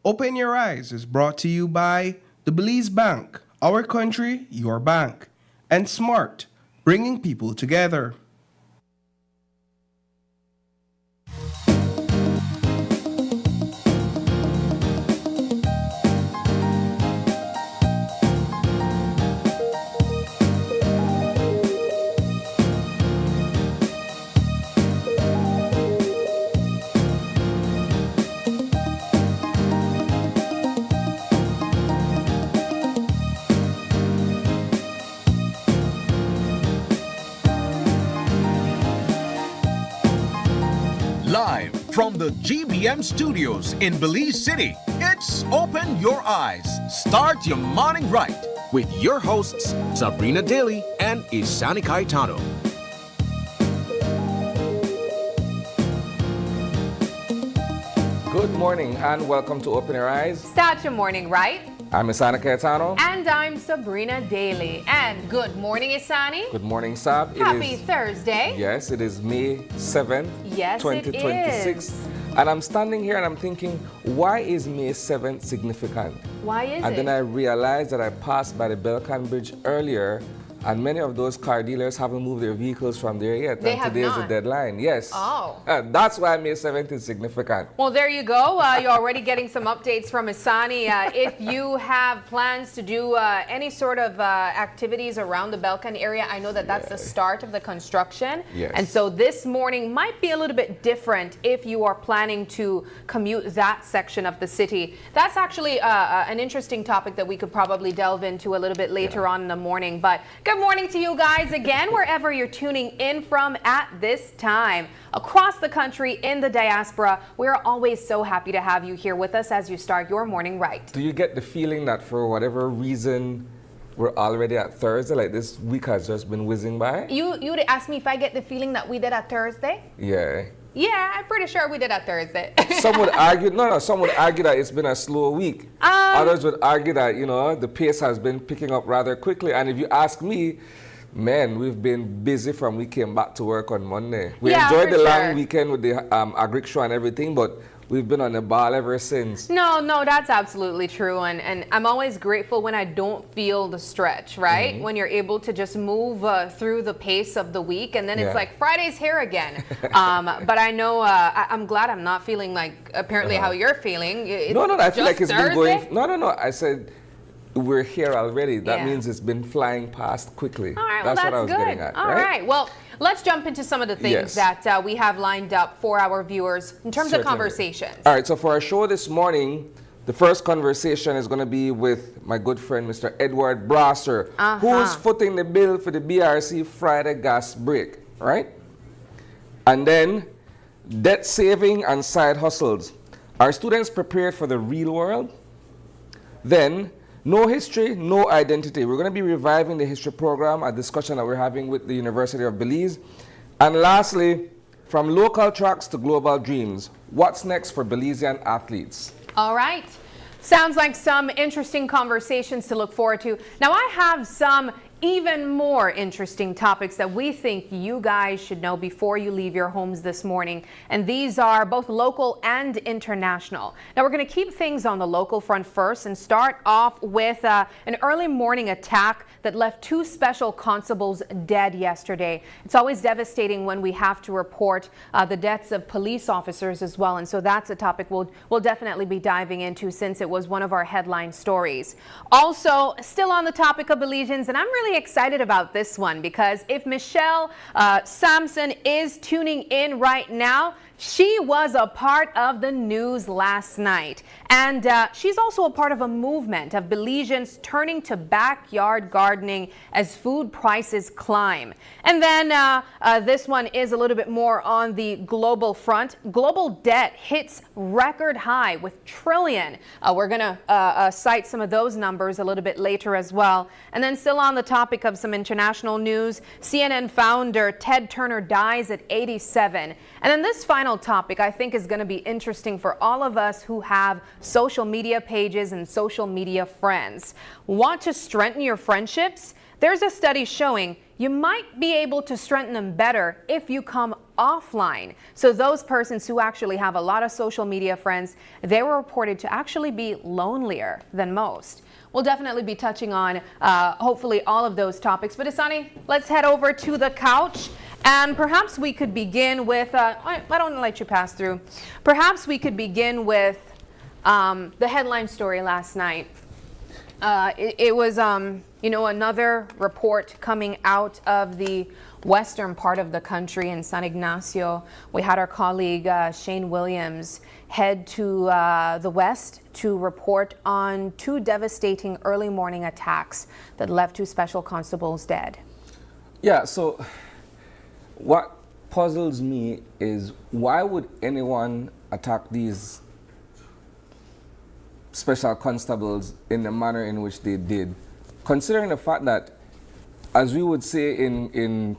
Open Your Eyes is brought to you by the Belize Bank, our country, your bank, and Smart, bringing people together. Live from the GBM studios in Belize City, it's Open Your Eyes. Start your morning right with your hosts, Sabrina Daly and Isani Caetano. Good morning and welcome to Open Your Eyes. Start your morning right. I'm Isani Caetano. And I'm Sabrina Daly. And good morning, Isani. Good morning, Sab. Happy Thursday. Yes, it is May 7th, Yes, 2026. it is. And I'm standing here and I'm thinking, why is May 7th significant? Why is And it? then I realized that I passed by the Belcan Bridge earlier, and many of those car dealers haven't moved their vehicles from there yet. They and have today is the not. deadline. Yes. Oh. That's why May 7th is significant. Well, there you go. You're already getting some updates from Isani. If you have plans to do any sort of activities around the Belcan area, I know that that's the start of the construction. Yes. And so this morning might be a little bit different if you are planning to commute that section of the city. That's actually an interesting topic that we could probably delve into a little bit later on in the morning. But good morning to you guys again, wherever you're tuning in from at this time. Across the country, in the diaspora, we're always so happy to have you here with us as you start your morning right. Do you get the feeling that for whatever reason, we're already at Thursday? Like this week has just been whizzing by? You'd ask me if I get the feeling that we did a Thursday? Yeah. Yeah, I'm pretty sure we did a Thursday. Some would argue, some would argue that it's been a slow week. Others would argue that, the pace has been picking up rather quickly. And if you ask me, man, we've been busy from we came back to work on Monday. We enjoyed the long weekend with the agric show and everything, but we've been on the ball ever since. No, that's absolutely true. And I'm always grateful when I don't feel the stretch, right? Mm-hmm. When you're able to just move through the pace of the week, and then it's like Friday's here again. But I know I'm glad I'm not feeling like apparently how you're feeling. No, I feel like it's Thursday? been going. No. I said we're here already. That means it's been flying past quickly. All right, that's well, what I was good. getting at. All right. Well, let's jump into some of the things that we have lined up for our viewers in terms of conversations. All right, so for our show this morning, the first conversation is going to be with my good friend, Mr. Edward Brasser, who's footing the bill for the BRC Friday gas break, right? And then debt saving and side hustles. Are students prepared for the real world? Then, no history, no identity. We're going to be reviving the history program, a discussion that we're having with the University of Belize. And lastly, from local tracks to global dreams, what's next for Belizean athletes? All right. Sounds like some interesting conversations to look forward to. Now, I have some even more interesting topics that we think you guys should know before you leave your homes this morning. And these are both local and international. Now, we're going to keep things on the local front first and start off with an early morning attack that left 2 special constables dead yesterday. It's always devastating when we have to report the deaths of police officers as well. And so that's a topic we'll definitely be diving into, since it was one of our headline stories. Also, still on the topic of Belizeans, and I'm really excited about this one, because if Michelle Sampson is tuning in right now, she was a part of the news last night. And she's also a part of a movement of Belizeans turning to backyard gardening as food prices climb. And then this one is a little bit more on the global front. Global debt hits record high with trillion. We're going to cite some of those numbers a little bit later as well. And then still on the topic of some international news, CNN founder Ted Turner dies at 87. And then this final topic I think is going to be interesting for all of us who have social media pages and social media friends. Want to strengthen your friendships? There's a study showing you might be able to strengthen them better if you come offline. So those persons who actually have a lot of social media friends, they were reported to actually be lonelier than most. We'll definitely be touching on hopefully all of those topics. But Isani, let's head over to the couch. And perhaps we could begin with, I don't let you pass through. Perhaps we could begin with the headline story last night. It was, another report coming out of the western part of the country in San Ignacio. We had our colleague Shane Williams head to the west to report on 2 devastating early morning attacks that left 2 special constables dead. Yeah, so what puzzles me is why would anyone attack these special constables in the manner in which they did, considering the fact that, as we would say in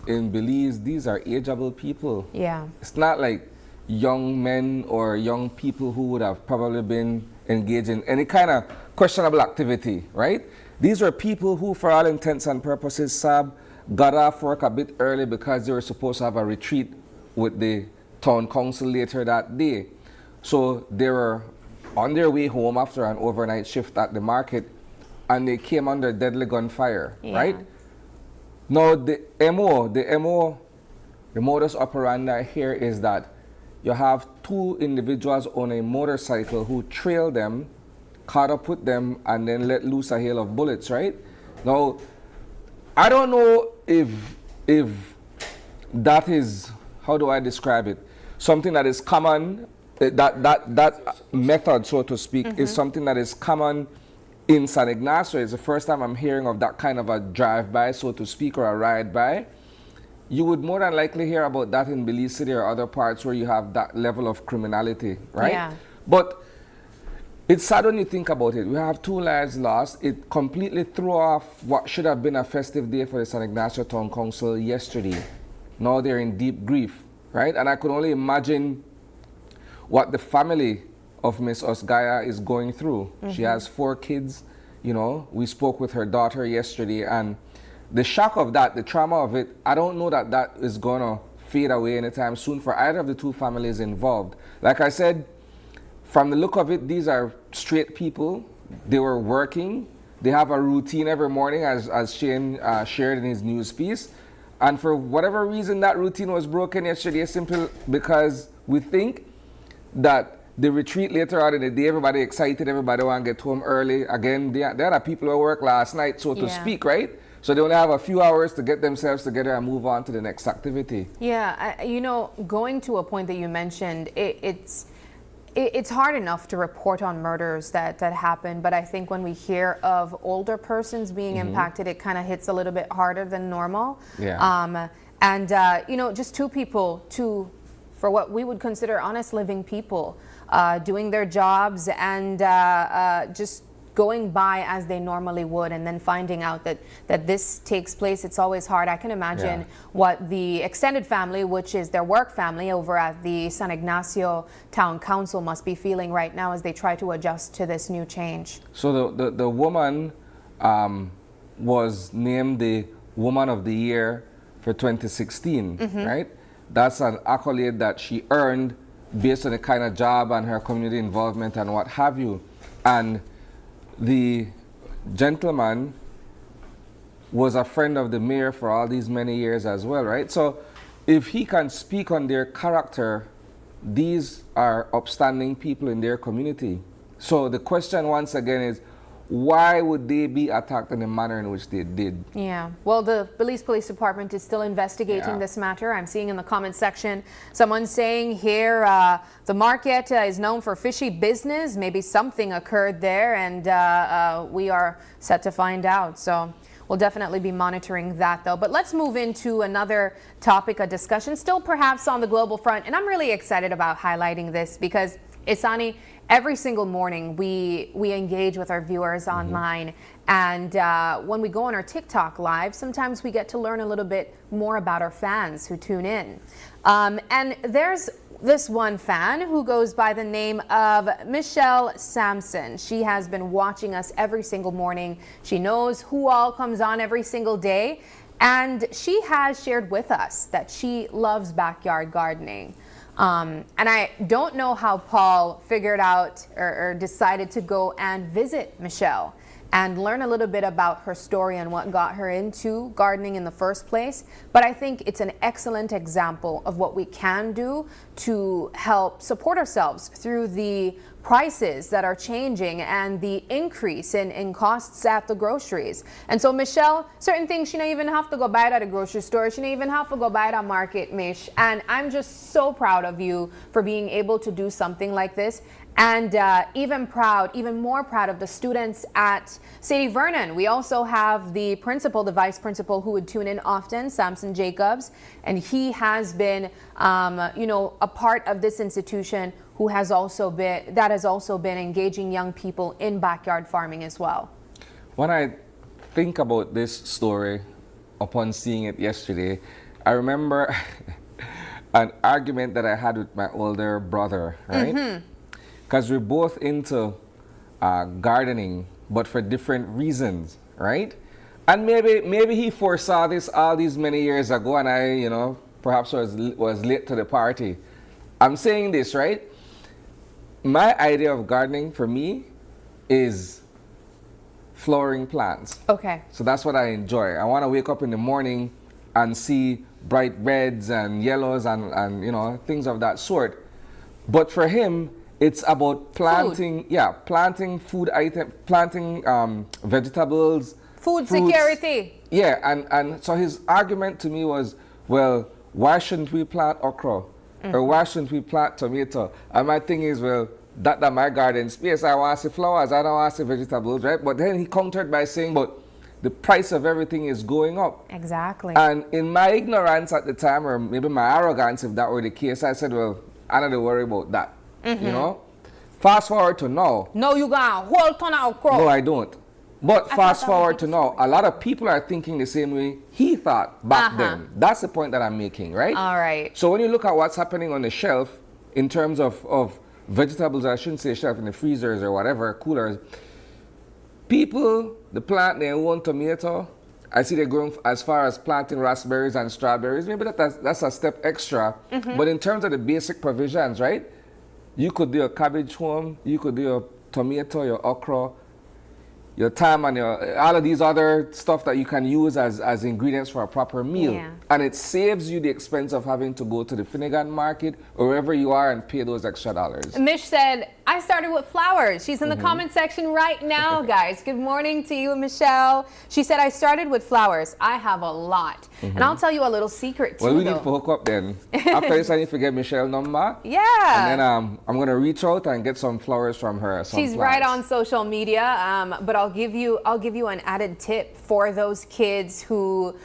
Belize, these are ageable people. Yeah. It's not like young men or young people who would have probably been engaged in any kind of questionable activity, right? These were people who, for all intents and purposes, Sab, got off work a bit early because they were supposed to have a retreat with the town council later that day. So they were on their way home after an overnight shift at the market, and they came under deadly gunfire, right? Now the modus operandi here is that you have 2 individuals on a motorcycle who trail them, caught up with them, and then let loose a hail of bullets, right? Now, I don't know if that is, how do I describe it? Something that is common, that method, so to speak, is something that is common in San Ignacio. It's the first time I'm hearing of that kind of a drive-by, so to speak, or a ride-by. You would more than likely hear about that in Belize City or other parts where you have that level of criminality, right? Yeah. But it's sad when you think about it. We have 2 lives lost. It completely threw off what should have been a festive day for the San Ignacio Town Council yesterday. Now they're in deep grief, right? And I could only imagine what the family of Miss Osgaya is going through. She has 4 kids. We spoke with her daughter yesterday, and the shock of that, the trauma of it, I don't know that that is going to fade away anytime soon for either of the 2 families involved. Like I said, from the look of it, these are straight people. They were working. They have a routine every morning, as Shane shared in his news piece. And for whatever reason, that routine was broken yesterday simply because we think that the retreat later on in the day, everybody excited, everybody want to get home early. Again, there are people who worked last night, so to speak, right? So they only have a few hours to get themselves together and move on to the next activity. Yeah, going to a point that you mentioned, it's hard enough to report on murders that happen, but I think when we hear of older persons being impacted, it kind of hits a little bit harder than normal. Yeah. Just 2 people, for what we would consider honest living people, doing their jobs and just going by as they normally would, and then finding out that this takes place. It's always hard. I can imagine what the extended family, which is their work family over at the San Ignacio Town Council, must be feeling right now as they try to adjust to this new change. So the woman was named the Woman of the Year for 2016, right? That's an accolade that she earned based on the kind of job and her community involvement and what have you. And the gentleman was a friend of the mayor for all these many years as well, right? So if he can speak on their character, these are upstanding people in their community. So the question once again is, why would they be attacked in the manner in which they did? Yeah, well, the Belize Police Department is still investigating this matter. I'm seeing in the comment section someone saying here the market is known for fishy business. Maybe something occurred there, and we are set to find out. So we'll definitely be monitoring that, though. But let's move into another topic of discussion, still perhaps on the global front. And I'm really excited about highlighting this because, Isani, every single morning we engage with our viewers online, and when we go on our TikTok live, sometimes we get to learn a little bit more about our fans who tune in. And there's this one fan who goes by the name of Michelle Sampson. She has been watching us every single morning. She knows who all comes on every single day. And she has shared with us that she loves backyard gardening. And I don't know how Paul figured out or decided to go and visit Michelle and learn a little bit about her story and what got her into gardening in the first place. But I think it's an excellent example of what we can do to help support ourselves through the prices that are changing and the increase in costs at the groceries. And so Michelle, certain things she don't even have to go buy it at a grocery store. She don't even have to go buy it at market, Mish. And I'm just so proud of you for being able to do something like this. And even more proud of the students at Sadie Vernon. We also have the principal, the vice principal, who would tune in often, Samson Jacobs, and he has been, a part of this institution that has also been engaging young people in backyard farming as well. When I think about this story, upon seeing it yesterday, I remember an argument that I had with my older brother, right? Because we're both into gardening, but for different reasons, right? And maybe he foresaw this all these many years ago, and I, perhaps was late to the party. I'm saying this, right? My idea of gardening for me is flowering plants. Okay. So that's what I enjoy. I want to wake up in the morning and see bright reds and yellows and things of that sort. But for him, it's about planting, planting food items, planting vegetables. Food fruits. security. Yeah, and so his argument to me was, well, why shouldn't we plant okra? Or why shouldn't we plant tomato? And my thing is, well, that my garden space, I want to see flowers, I don't want to see vegetables, right? But then he countered by saying, but the price of everything is going up. Exactly. And in my ignorance at the time, or maybe my arrogance, if that were the case, I said, well, I don't worry about that. Fast forward to now. No, you got a whole ton of okra. No, I don't. But fast forward to now, a lot of people are thinking the same way he thought back then. That's the point that I'm making, right? All right. So when you look at what's happening on the shelf in terms of vegetables, I shouldn't say shelf, in the freezers or whatever, coolers, people, the plant their own tomato, I see they're going as far as planting raspberries and strawberries. Maybe that's a step extra. But in terms of the basic provisions, right? You could do a cabbage home, you could do your tomato, your okra, your thyme, and all of these other stuff that you can use as ingredients for a proper meal. Yeah. And it saves you the expense of having to go to the Finnegan market or wherever you are and pay those extra dollars. Mish said, I started with flowers. She's in the comment section right now, guys. Good morning to you, Michelle. She said, I started with flowers. I have a lot. And I'll tell you a little secret, too, Well, we need to hook up then. After this, I need to get Michelle's number. Yeah. And then I'm going to reach out and get some flowers from her. She's right on social media, but I'll give you an added tip for those kids who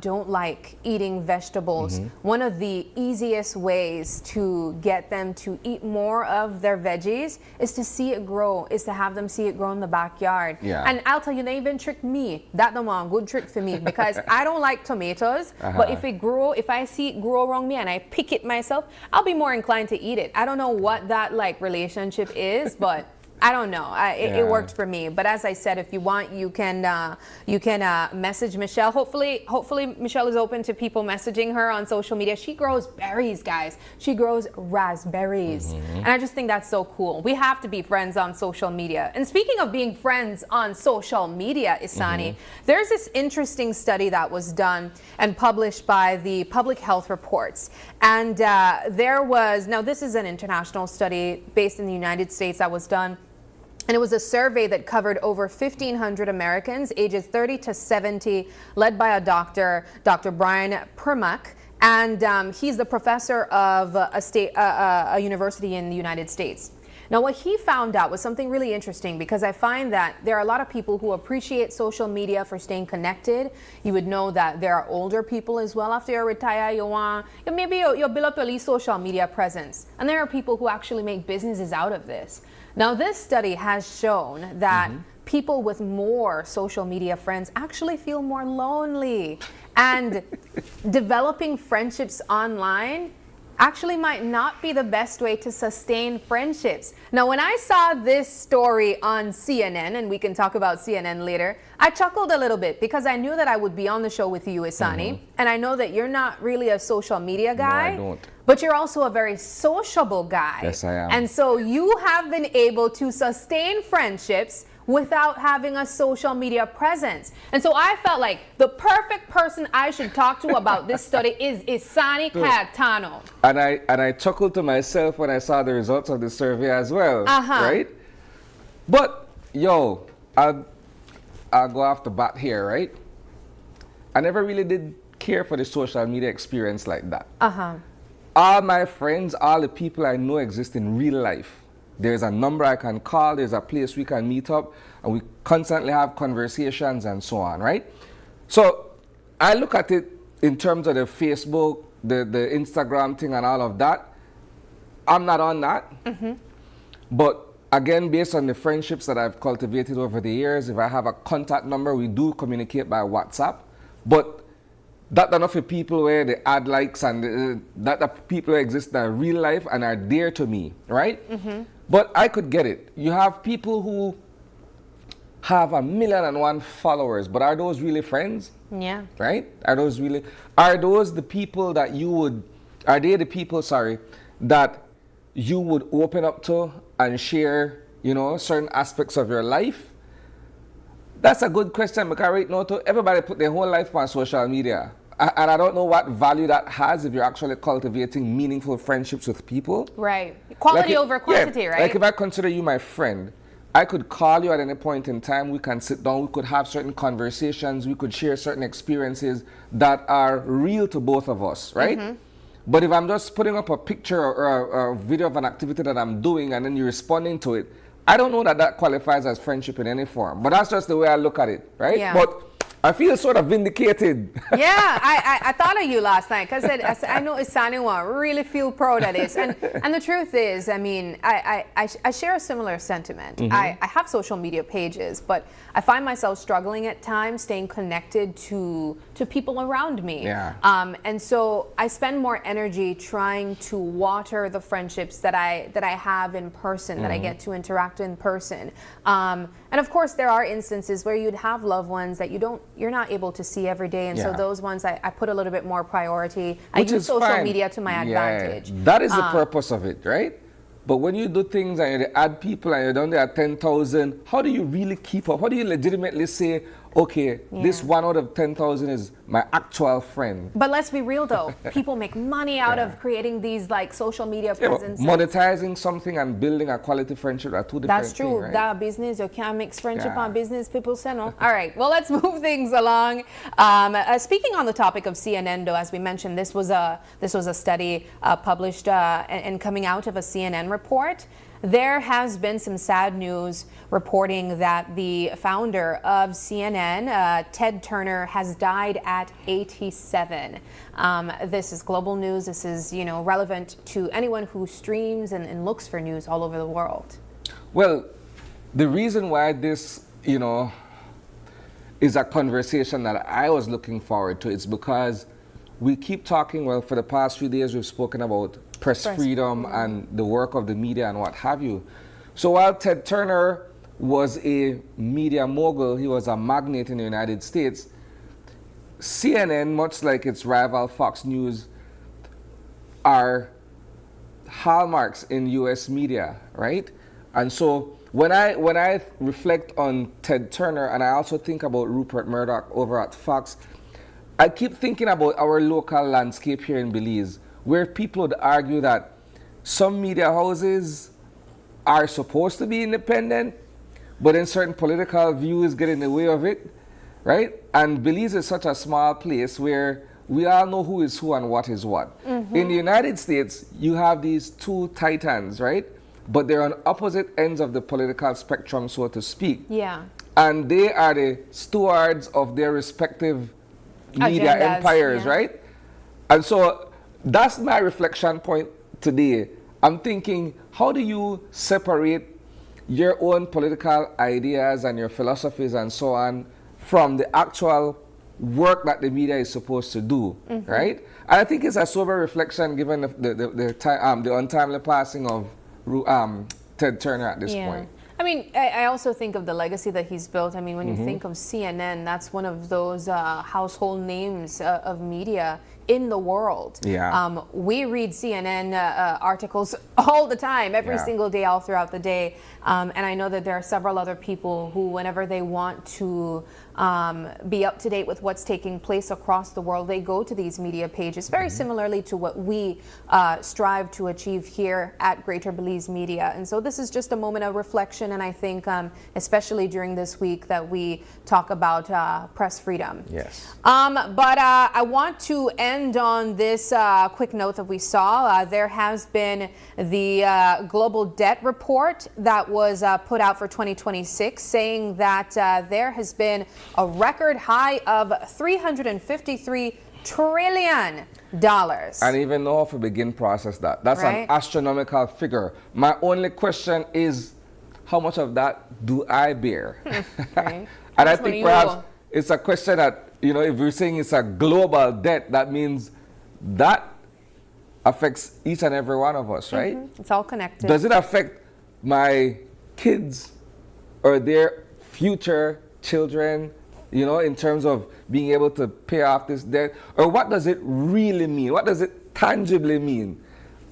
don't like eating vegetables. One of the easiest ways to get them to eat more of their veggies is to see it grow, is to have them see it grow in the backyard. Yeah. And I'll tell you, they even tricked me. That the one good trick for me because I don't like tomatoes, but if I see it grow around me and I pick it myself, I'll be more inclined to eat it. I don't know what that relationship is, but I don't know. It worked for me. But as I said, if you want, you can message Michelle. Hopefully Michelle is open to people messaging her on social media. She grows berries, guys. She grows raspberries. And I just think that's so cool. We have to be friends on social media. And speaking of being friends on social media, Isani, there's this interesting study that was done and published by the Public Health Reports. And now this is an international study based in the United States that was done. And it was a survey that covered over 1,500 Americans ages 30 to 70, led by a doctor, Dr. Brian Permack. And he's the professor of a university in the United States. Now, what he found out was something really interesting because I find that there are a lot of people who appreciate social media for staying connected. You would know that there are older people as well. After you retire, you build up your least social media presence. And there are people who actually make businesses out of this. Now, this study has shown that people with more social media friends actually feel more lonely. And developing friendships online actually might not be the best way to sustain friendships. Now, when I saw this story on CNN, and we can talk about CNN later, I chuckled a little bit because I knew that I would be on the show with you, Isani, and I know that you're not really a social media guy. No, I don't. But you're also a very sociable guy. Yes, I am. And so you have been able to sustain friendships without having a social media presence. And so I felt like the perfect person I should talk to about this study is Isani Cayetano. And I chuckled to myself when I saw the results of the survey as well, right? But, yo, I'll go off the bat here, right? I never really did care for the social media experience like that. All my friends, all the people I know exist in real life. There's a number I can call, there's a place we can meet up, and we constantly have conversations and so on, right? So I look at it in terms of the Facebook, the Instagram thing and all of that. I'm not on that. But again, based on the friendships that I've cultivated over the years, if I have a contact number, we do communicate by WhatsApp. But that's enough for people where they add likes and that people exist in real life and are dear to me, right? But I could get it. You have people who have 1,000,001 followers, but are those really friends? Yeah. Right? Are those the people that you would, that you would open up to and share, certain aspects of your life? That's a good question because right now, everybody put their whole life on social media. And I don't know what value that has if you're actually cultivating meaningful friendships with people. Right. Quality over quantity, right? Like if I consider you my friend, I could call you at any point in time. We can sit down. We could have certain conversations. We could share certain experiences that are real to both of us, right? But if I'm just putting up a picture or a video of an activity that I'm doing and then you're responding to it, I don't know that that qualifies as friendship in any form. But that's just the way I look at it, right? Yeah. But I feel sort of vindicated. Yeah, I thought of you last night because I know Isani will really feel proud of this. And the truth is, I mean, I share a similar sentiment. I have social media pages, but I find myself struggling at times staying connected to people around me. Yeah. And so I spend more energy trying to water the friendships that I have in person, that I get to interact in person. And of course, there are instances where you'd have loved ones that you're not able to see every day, and so those ones I put a little bit more priority. I use social media to my advantage. That is the purpose of it, right? But when you do things and you add people and you're down there at 10,000, how do you really keep up? How do you legitimately say, okay, this 1 out of 10,000 is my actual friend? But let's be real though, people make money out of creating these like social media presence. Monetizing something and building a quality friendship are two different things. That's true. Right? That business, you can't mix friendship and business, people say no. All right, well, let's move things along. Speaking on the topic of CNN though, as we mentioned, this was a study published and coming out of a CNN report. There has been some sad news reporting that the founder of CNN, Ted Turner, has died at 87. This is global news. This is, relevant to anyone who streams and looks for news all over the world. Well, the reason why this, is a conversation that I was looking forward to is because we keep talking, well, for the past few days we've spoken about press freedom and the work of the media and what have you. So while Ted Turner was a media mogul, he was a magnate in the United States, CNN, much like its rival Fox News, are hallmarks in US media, right? And so when I reflect on Ted Turner, and I also think about Rupert Murdoch over at Fox, I keep thinking about our local landscape here in Belize, where people would argue that some media houses are supposed to be independent, but then certain political views get in the way of it, right? And Belize is such a small place where we all know who is who and what is what. In the United States, you have these two titans, right? But they're on opposite ends of the political spectrum, so to speak. Yeah. And they are the stewards of their respective media empires, right? And so that's my reflection point today. I'm thinking, how do you separate your own political ideas and your philosophies and so on from the actual work that the media is supposed to do, right? And I think it's a sober reflection given the untimely passing of Ted Turner at this point. I mean, I also think of the legacy that he's built. I mean, when you think of CNN, that's one of those household names of media in the world. Yeah. We read CNN articles all the time, every single day, all throughout the day. And I know that there are several other people who, whenever they want to be up to date with what's taking place across the world, they go to these media pages, very similarly to what we strive to achieve here at Greater Belize Media. And so this is just a moment of reflection, and I think especially during this week that we talk about press freedom. Yes. But I want to end on this quick note that we saw. There has been the global debt report that was put out for 2026, saying that there has been a record high of $353 trillion. And even know how to begin process that. That's an astronomical figure. My only question is, how much of that do I bear? And I think perhaps it's a question that, you know, if we're saying it's a global debt, that means that affects each and every one of us, right? It's all connected. Does it affect my kids or their future children, you know, in terms of being able to pay off this debt? Or what does it really mean? What does it tangibly mean?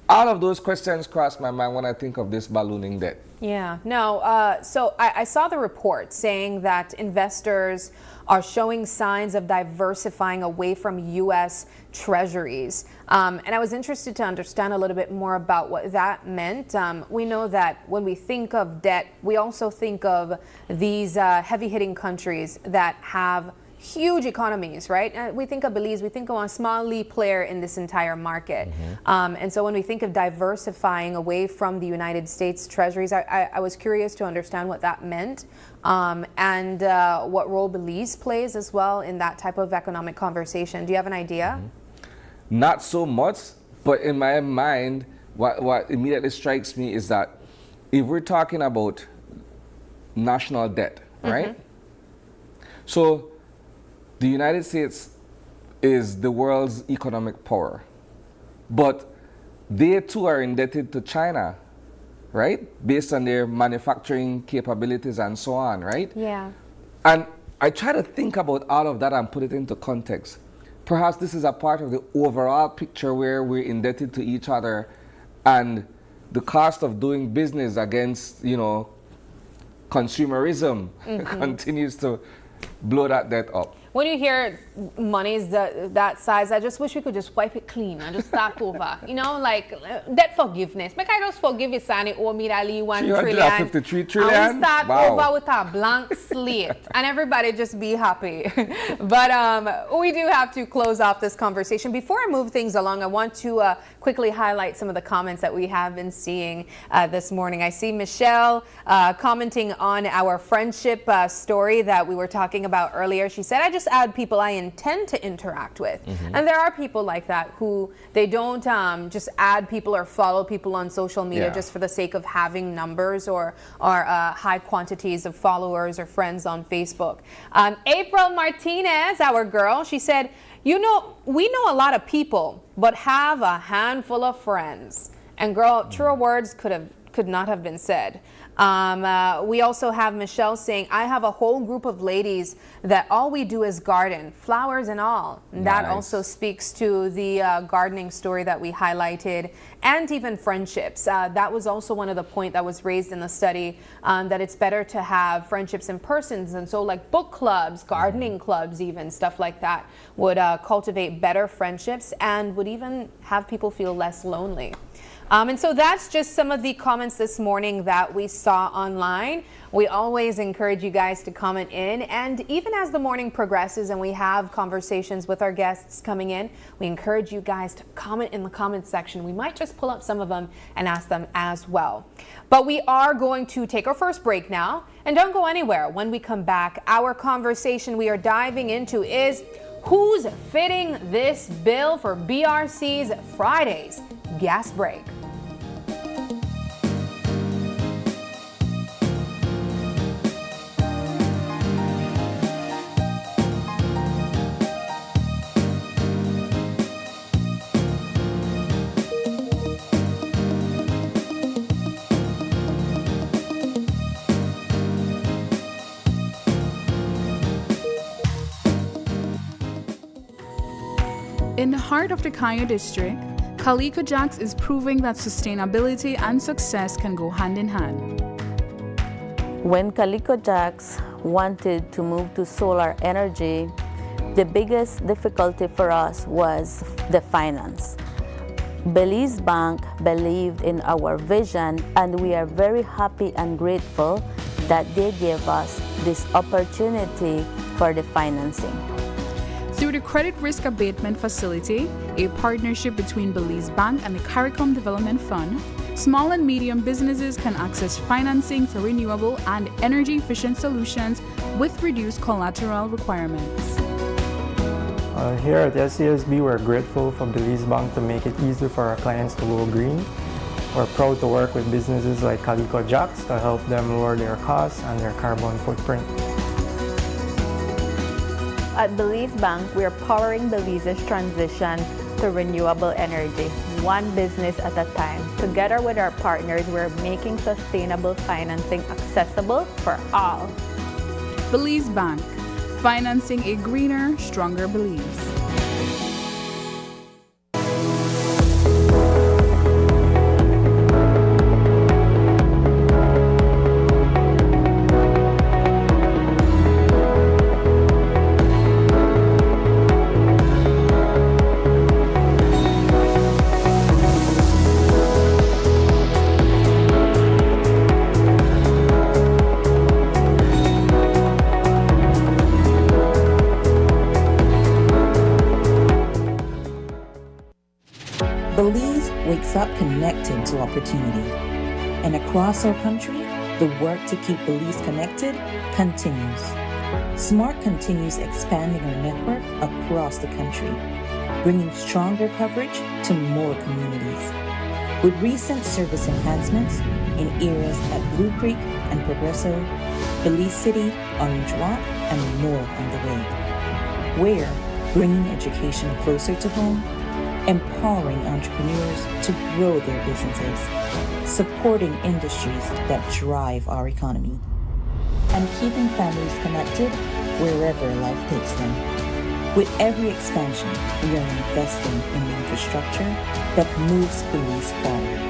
All of those questions cross my mind when I think of this ballooning debt. Yeah, no, so I saw the report saying that investors are showing signs of diversifying away from U.S. treasuries. And I was interested to understand a little bit more about what that meant. We know that when we think of debt, we also think of these heavy-hitting countries that have huge economies, right? We think of Belize, we think of a small player in this entire market. And so when we think of diversifying away from the United States treasuries, I was curious to understand what that meant and what role Belize plays as well in that type of economic conversation. Do you have an idea? Not so much, but in my mind, what immediately strikes me is that if we're talking about national debt, right? So the United States is the world's economic power, but they too are indebted to China, right? Based on their manufacturing capabilities and so on, right? Yeah. And I try to think about all of that and put it into context. Perhaps this is a part of the overall picture where we're indebted to each other and the cost of doing business against, you know, consumerism continues to blow that debt up. When you hear monies that size, I just wish we could just wipe it clean and just start over. You know, like debt forgiveness. Make I just forgive you, Sani, owe me that $1 trillion. 353 trillion? And we start over with a blank slate and everybody just be happy. But we do have to close off this conversation. Before I move things along, I want to quickly highlight some of the comments that we have been seeing this morning. I see Michelle commenting on our friendship story that we were talking about earlier. She said, I just add people I intend to interact with. And there are people like that who they don't just add people or follow people on social media just for the sake of having numbers or high quantities of followers or friends on Facebook. April Martinez, our girl, she said, you know, we know a lot of people, but have a handful of friends. And girl, truer words could not have been said. We also have Michelle saying, I have a whole group of ladies that all we do is garden, flowers and all. And that also speaks to the gardening story that we highlighted, and even friendships. That was also one of the points that was raised in the study, that it's better to have friendships in persons. And so like book clubs, gardening clubs, even stuff like that would cultivate better friendships and would even have people feel less lonely. And so that's just some of the comments this morning that we saw online. We always encourage you guys to comment in, and even as the morning progresses and we have conversations with our guests coming in, we encourage you guys to comment in the comments section. We might just pull up some of them and ask them as well. But we are going to take our first break now, and don't go anywhere. When we come back, our conversation we are diving into is who's fitting this bill for BRC's Friday's gas break. In the heart of the Cayo district, Calico Jacks is proving that sustainability and success can go hand in hand. When Calico Jacks wanted to move to solar energy, the biggest difficulty for us was the finance. Belize Bank believed in our vision, and we are very happy and grateful that they gave us this opportunity for the financing. Through the Credit Risk Abatement Facility, a partnership between Belize Bank and the CARICOM Development Fund, small and medium businesses can access financing for renewable and energy-efficient solutions with reduced collateral requirements. Here at SCSB, we're grateful for Belize Bank to make it easier for our clients to go green. We're proud to work with businesses like Calico Jacks to help them lower their costs and their carbon footprint. At Belize Bank, we are powering Belize's transition to renewable energy, one business at a time. Together with our partners, we're making sustainable financing accessible for all. Belize Bank, financing a greener, stronger Belize. Belize wakes up connected to opportunity. And across our country, the work to keep Belize connected continues. SMART continues expanding our network across the country, bringing stronger coverage to more communities. With recent service enhancements in areas at Blue Creek and Progreso, Belize City, Orange Walk, and more on the way. We're bringing education closer to home, empowering entrepreneurs to grow their businesses, supporting industries that drive our economy, and keeping families connected wherever life takes them. With every expansion, we are investing in the infrastructure that moves Belize forward.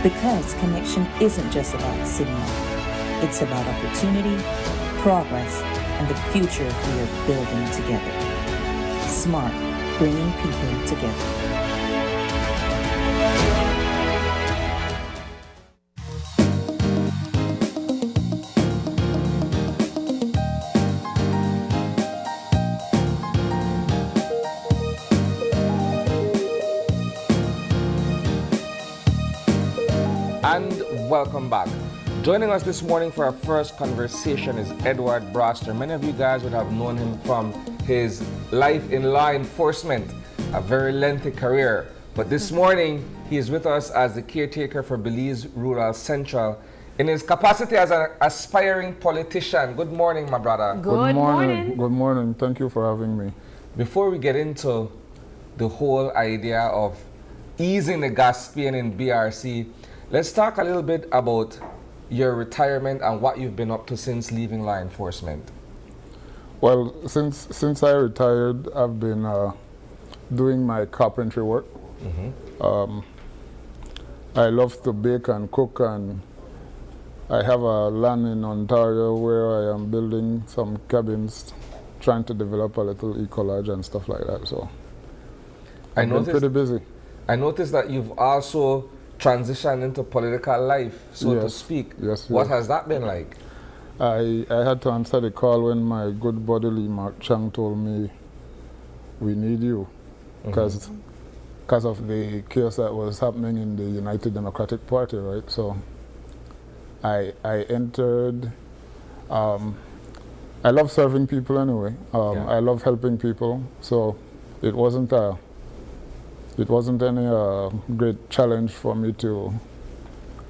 Because connection isn't just about signal, it's about opportunity, progress, and the future we are building together. SMART, bringing people together. And welcome back. Joining us this morning for our first conversation is Edward Broster. Many of you guys would have known him from his life in law enforcement, a very lengthy career. But this morning, he is with us as the caretaker for Belize Rural Central in his capacity as an aspiring politician. Good morning, my brother. Good morning. Good morning. Thank you for having me. Before we get into the whole idea of easing the gas paying in BRC, let's talk a little bit about your retirement and what you've been up to since leaving law enforcement. Well, since I retired, I've been doing my carpentry work. I love to bake and cook, and I have a land in Ontario where I am building some cabins, trying to develop a little eco-lodge and stuff like that. So I've been pretty busy. I noticed that you've also transitioned into political life, so to speak. What has that been like? I had to answer the call when my good buddy Lee Mark Chang told me, we need you, because of the chaos that was happening in the United Democratic Party, right? So I entered. I love serving people anyway. I love helping people, so it wasn't any great challenge for me to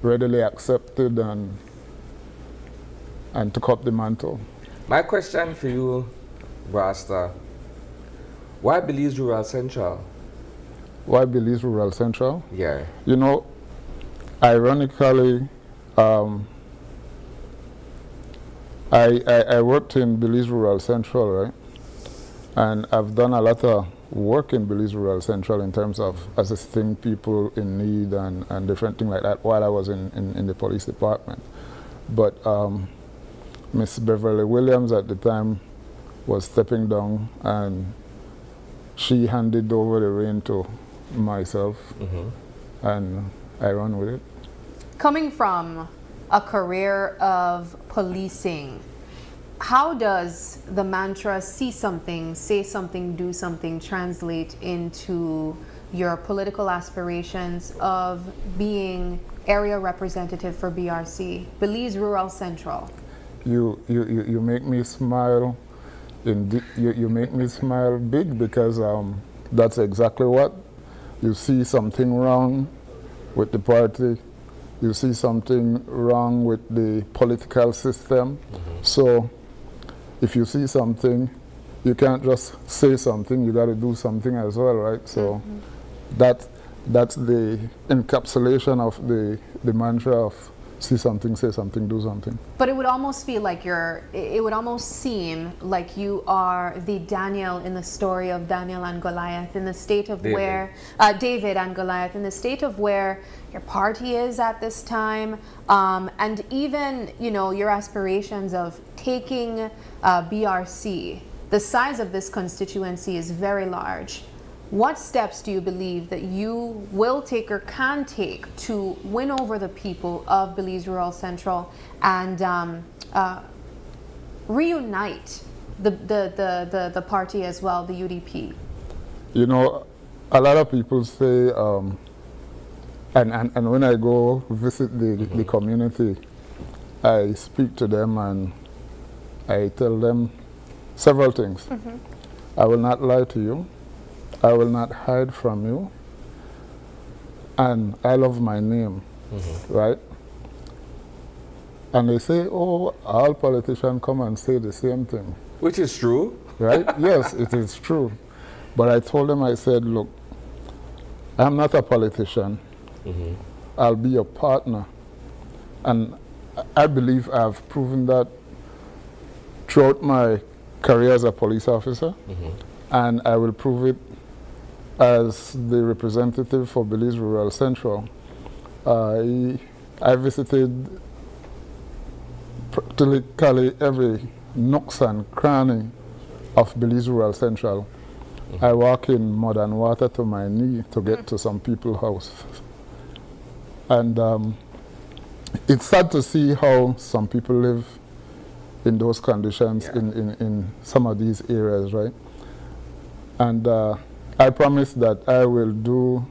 readily accept it and took up the mantle. My question for you, Rasta, why Belize Rural Central? Why Belize Rural Central? Yeah. You know, ironically, I worked in Belize Rural Central, right? And I've done a lot of work in Belize Rural Central in terms of assisting people in need and different things like that while I was in the police department. But Miss Beverly Williams at the time was stepping down, and she handed over the reign to myself, and I run with it. Coming from a career of policing, how does the mantra see something, say something, do something translate into your political aspirations of being area representative for BRC, Belize Rural Central? You make me smile. You make me smile big, because that's exactly what. You see something wrong with the party. You see something wrong with the political system. So if you see something, you can't just say something, you got to do something as well, right? So that's the encapsulation of the mantra of see something, say something, do something. But it would almost feel like it would almost seem like you are the Daniel in the story of Daniel and Goliath, in the state of David and Goliath, in the state of where your party is at this time, and even, you know, your aspirations of taking BRC. The size of this constituency is very large. What steps do you believe that you will take or can take to win over the people of Belize Rural Central and reunite the party as well, the UDP? You know, a lot of people say, and when I go visit the community, I speak to them and I tell them several things. I will not lie to you. I will not hide from you. And I love my name, right? And they say, oh, all politicians come and say the same thing. Which is true. Right? Yes, it is true. But I told them, I said, look, I'm not a politician. I'll be a partner. And I believe I've proven that throughout my career as a police officer. And I will prove it as the representative for Belize Rural Central. I visited practically every nooks and cranny of Belize Rural Central. I walk in mud and water to my knee to get to some people's house. And it's sad to see how some people live in those conditions in some of these areas, right? And I promise that I will do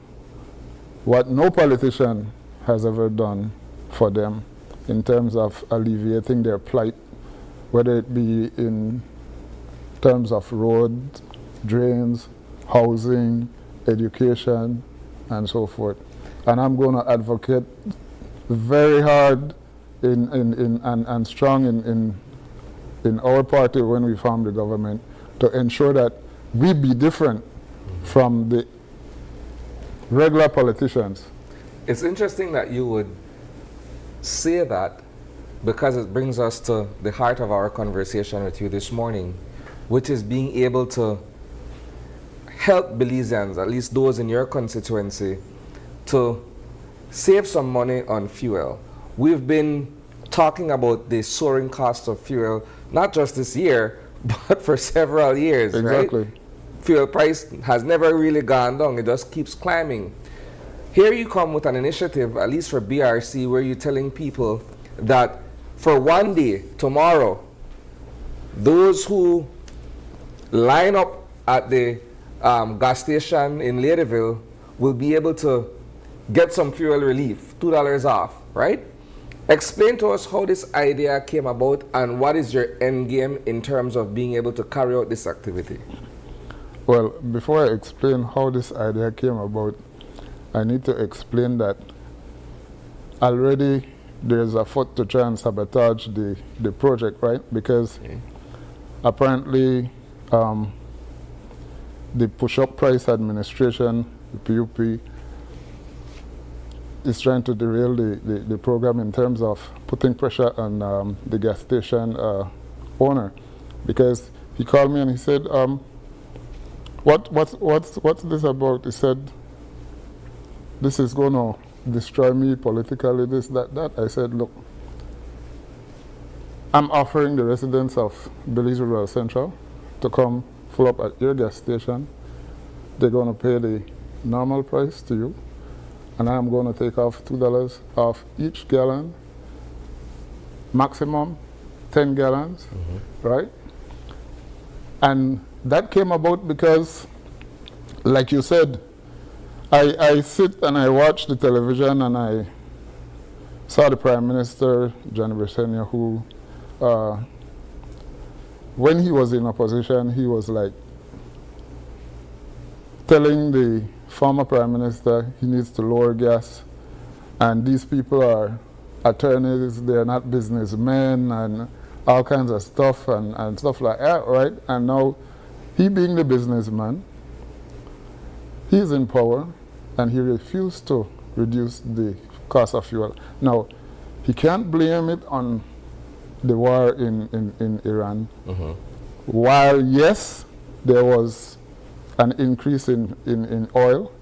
what no politician has ever done for them in terms of alleviating their plight, whether it be in terms of roads, drains, housing, education, and so forth. And I'm going to advocate very hard and strong in our party when we form the government to ensure that we be different from the regular politicians. It's interesting that you would say that, because it brings us to the heart of our conversation with you this morning, which is being able to help Belizeans, at least those in your constituency, to save some money on fuel. We've been talking about the soaring cost of fuel, not just this year, but for several years, exactly. Right? Fuel price has never really gone down, it just keeps climbing. Here you come with an initiative, at least for BRC, where you're telling people that for one day, tomorrow, those who line up at the gas station in Ladyville will be able to get some fuel relief, $2 off, right? Explain to us how this idea came about and what is your end game in terms of being able to carry out this activity. Well, before I explain how this idea came about, I need to explain that already there's a foot to try and sabotage the project, right? Because apparently the push-up price administration, the PUP, is trying to derail the program in terms of putting pressure on the gas station owner. Because he called me and he said, What's this about? He said, this is going to destroy me politically, this, that. I said, look, I'm offering the residents of Belize Rural Central to come fill up at your gas station. They're going to pay the normal price to you, and I'm going to take off $2 off each gallon, maximum 10 gallons, right? And that came about because, like you said, I sit and I watch the television and I saw the Prime Minister, John Brisenia, who, when he was in opposition, he was like telling the former Prime Minister he needs to lower gas, and these people are attorneys, they're not businessmen, and all kinds of stuff and stuff like that, right? And now, he being the businessman, he's in power, and he refused to reduce the cost of fuel. Now, he can't blame it on the war in Iran. While, yes, there was an increase in oil,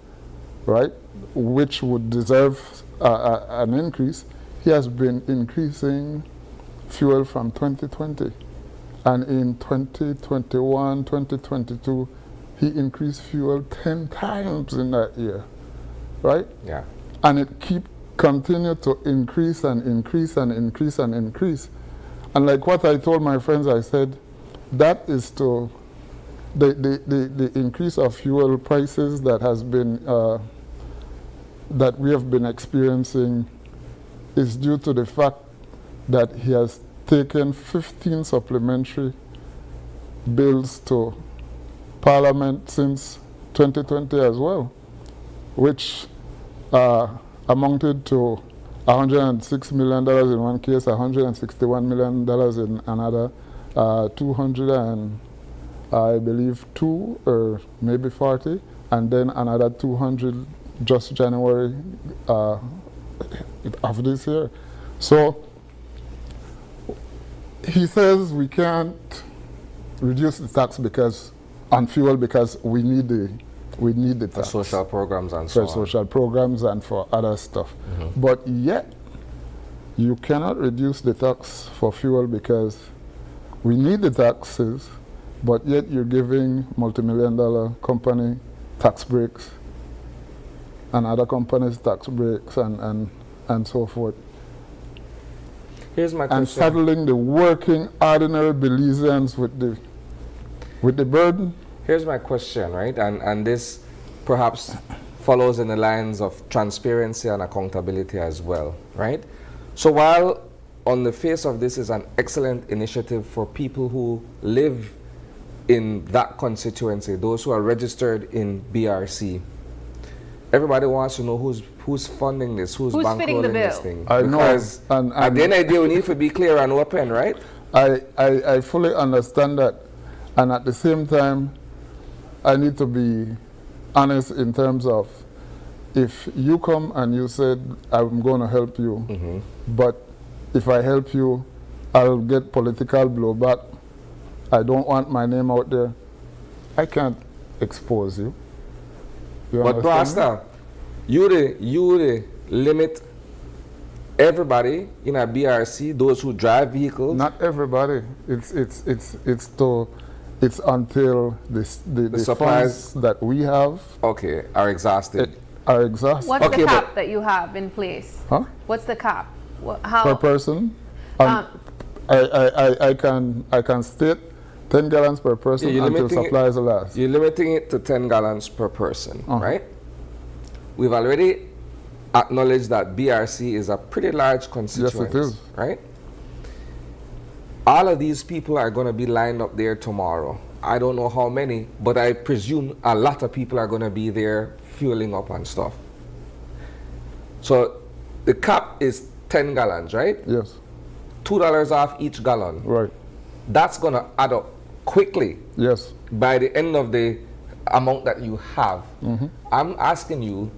right, which would deserve an increase, he has been increasing fuel from 2020. And in 2021, 2022, he increased fuel 10 times in that year, right? Yeah. And it continued to increase and increase and increase and increase. And like what I told my friends, I said, that is to the increase of fuel prices that has been, that we have been experiencing is due to the fact that he has taken 15 supplementary bills to Parliament since 2020 as well, which amounted to $106 million in one case, $161 million in another, 200 and I believe 2 or maybe 40, and then another 200 just January of this year. So he says we can't reduce the tax because on fuel because we need the tax for social programs and so on. For social programs and for other stuff. But yet you cannot reduce the tax for fuel because we need the taxes, but yet you're giving multi-million-dollar company tax breaks and other companies tax breaks and so forth. Here's my question. And saddling the working, ordinary Belizeans with the burden. Here's my question, right? And this perhaps follows in the lines of transparency and accountability as well, right? So while on the face of this is an excellent initiative for people who live in that constituency, those who are registered in BRC, everybody wants to know who's funding this, who's fitting the bankrolling bill. this thing. I because know. And at the end of the day, we need to be clear and open, right? I fully understand that. And at the same time, I need to be honest in terms of if you come and you said, I'm going to help you, but if I help you, I'll get political blowback. I don't want my name out there. I can't expose you. But Pastor, you limit everybody in a BRC, those who drive vehicles. Not everybody. It's until the supplies that we have. Okay, are exhausted. Are exhausted. What's the cap that you have in place? Huh? What's the cap? How? Per person? I can state 10 gallons per person until supplies last. You're limiting it to 10 gallons per person, right? We've already acknowledged that BRC is a pretty large constituency. Yes, it is. Right? All of these people are going to be lined up there tomorrow. I don't know how many, but I presume a lot of people are going to be there fueling up and stuff. So the cap is 10 gallons, right? Yes. $2 off each gallon. Right. That's going to add up quickly. Yes. By the end of the amount that you have. I'm asking you,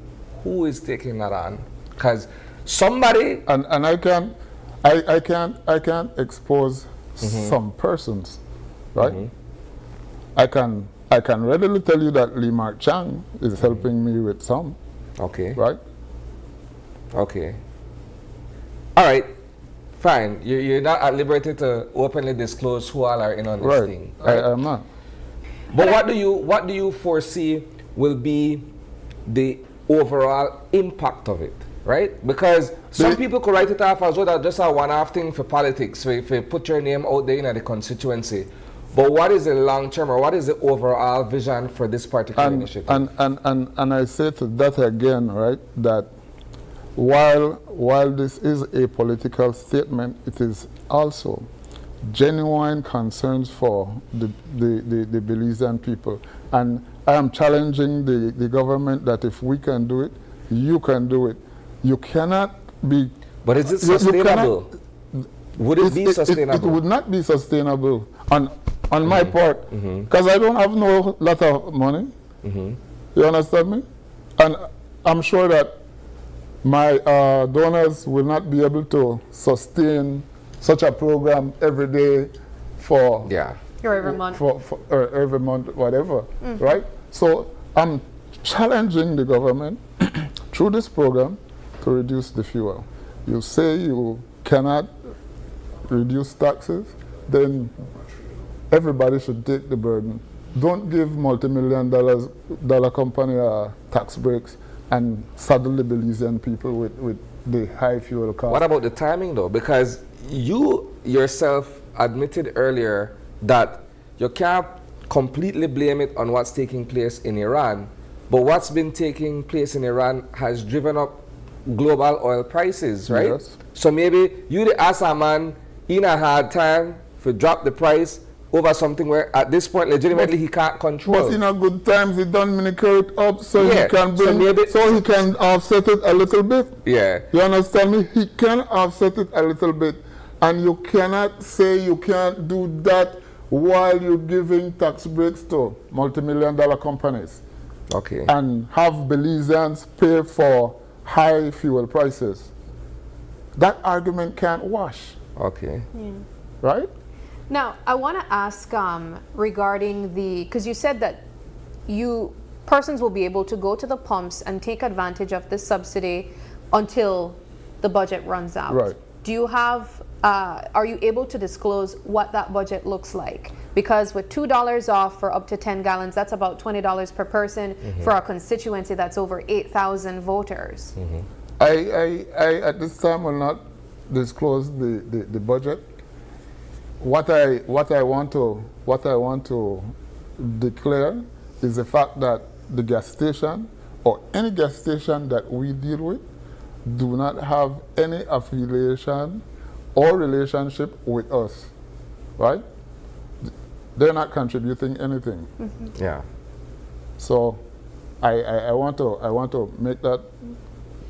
who is taking that on? Because somebody and I can't expose some persons, right? I can I can readily tell you that Lee Mark Chang is helping me with some. Okay. Right? Okay. All right. Fine. You're not at liberty to openly disclose who all are in on this thing. Right? I am not. But what do you foresee will be the overall impact of it, right? Because some people could write it off as well as just a one-off thing for politics, so if you put your name out there in the constituency. But what is the long-term, or what is the overall vision for this particular initiative? And I say to that again, right, that while this is a political statement, it is also genuine concerns for the Belizean people. And I am challenging the government that if we can do it, you can do it. You cannot be... But is it sustainable? Would it be sustainable? It would not be sustainable on my part, because I don't have no lot of money. You understand me? And I'm sure that my donors will not be able to sustain such a program every day for or every month, or every month, whatever, right? So I'm challenging the government through this program to reduce the fuel. You say you cannot reduce taxes, then everybody should take the burden. Don't give multi-million-dollar company tax breaks and saddle the Belizean people with the high fuel cost. What about the timing though? Because you yourself admitted earlier that you can't completely blame it on what's taking place in Iran, but what's been taking place in Iran has driven up global oil prices, right? Yes. So maybe you as a man in a hard time to drop the price over something where at this point legitimately he can't control. But in a good times he done minicate it up so he can bring so he can offset it a little bit. Yeah. You understand me? He can offset it a little bit. And you cannot say you can't do that while you're giving tax breaks to multi-million-dollar companies. Okay. And have Belizeans pay for high fuel prices. That argument can't wash. Okay. Right? Now, I want to ask regarding because you said that persons will be able to go to the pumps and take advantage of this subsidy until the budget runs out. Right. Do you have, are you able to disclose what that budget looks like? Because with $2 off for up to 10 gallons, that's about $20 per person for a constituency that's over 8,000 voters. I at this time will not disclose the budget. What I want to declare is the fact that the gas station or any gas station that we deal with do not have any affiliation or relationship with us, right? They're not contributing anything. Yeah. So I want to make that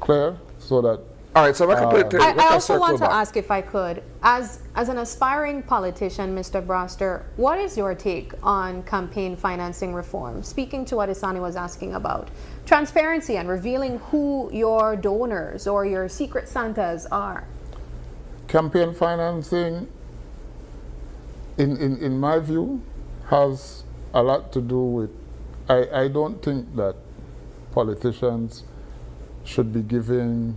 clear so that. All right, so we can put it I also want to ask, if I could, as an aspiring politician, Mr. Broster, what is your take on campaign financing reform? Speaking to what Isani was asking about, transparency and revealing who your donors or your secret Santas are. Campaign financing, in my view, has a lot to do with, I don't think that politicians should be giving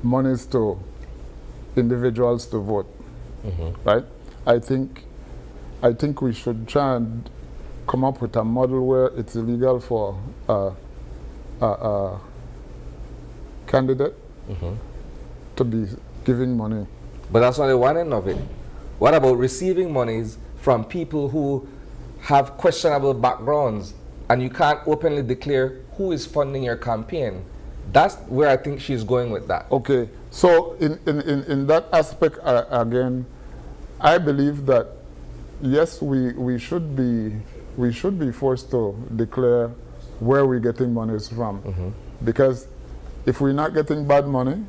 monies to individuals to vote, right? I think we should try and come up with a model where it's illegal for a candidate to be giving money. But that's only one end of it. What about receiving monies from people who have questionable backgrounds and you can't openly declare who is funding your campaign? That's where I think she's going with that. Okay, so in that aspect, again, I believe that yes, we should be forced to declare where we're getting monies from, because if we're not getting bad money,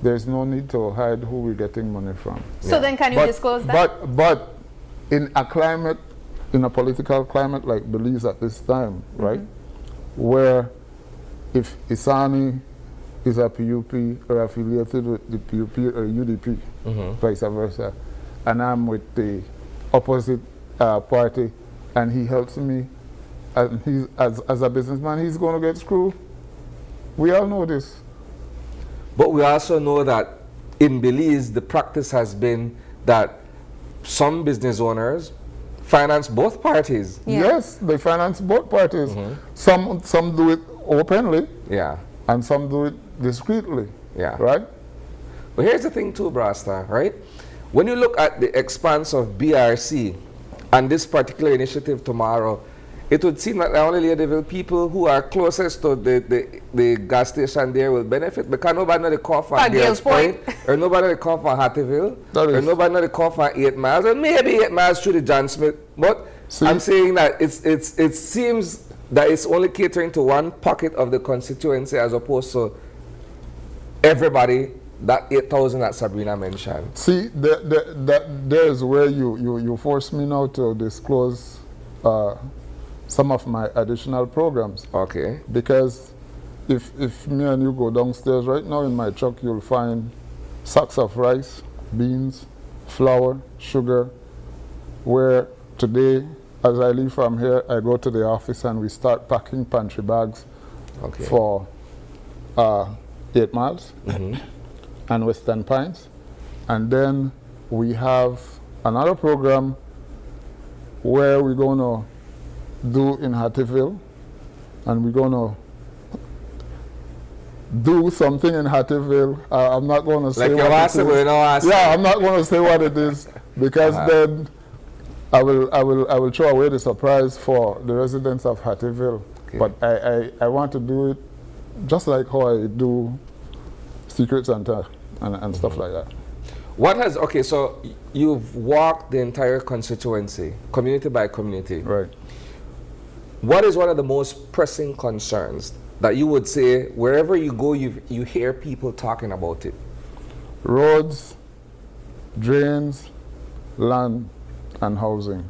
there's no need to hide who we're getting money from. So then can you disclose that? But in a climate, in a political climate like Belize at this time, right, where if Isani is a PUP or affiliated with the PUP or UDP, vice versa, and I'm with the opposite party and he helps me, and he's, as a businessman, he's going to get screwed. We all know this. But we also know that in Belize, the practice has been that some business owners finance both parties. Yeah. Yes, they finance both parties. Some do it openly, Yeah. and some do it discreetly. Yeah. Right? But here's the thing too, Brasta, right? When you look at the expanse of BRC and this particular initiative tomorrow, it would seem that the only Ladyville people who are closest to the gas station there will benefit, because nobody know the call for Gales Point, or nobody know the call for Hattieville, or nobody know the call for 8 miles, or maybe 8 miles through the John Smith. But I'm saying that it seems that it's only catering to one pocket of the constituency as opposed to everybody, that 8,000 that Sabrina mentioned. See, there's where you force me now to disclose some of my additional programs. Okay. Because if me and you go downstairs right now in my truck, you'll find sacks of rice, beans, flour, sugar, where today, as I leave from here, I go to the office and we start packing pantry bags for 8 miles and Western Pines. And then we have another program where we're going to do in Hattieville, and we're going to do something in Hattieville. I'm not going to say like what it is. Yeah, I'm not going to say what it is, because then I will throw away the surprise for the residents of Hattieville. Okay. But I want to do it just like how I do Secret Santa and stuff like that. What has, okay, so you've walked the entire constituency, community by community. Right. What is one of the most pressing concerns that you would say, wherever you go, you hear people talking about it? Roads, drains, land, and housing.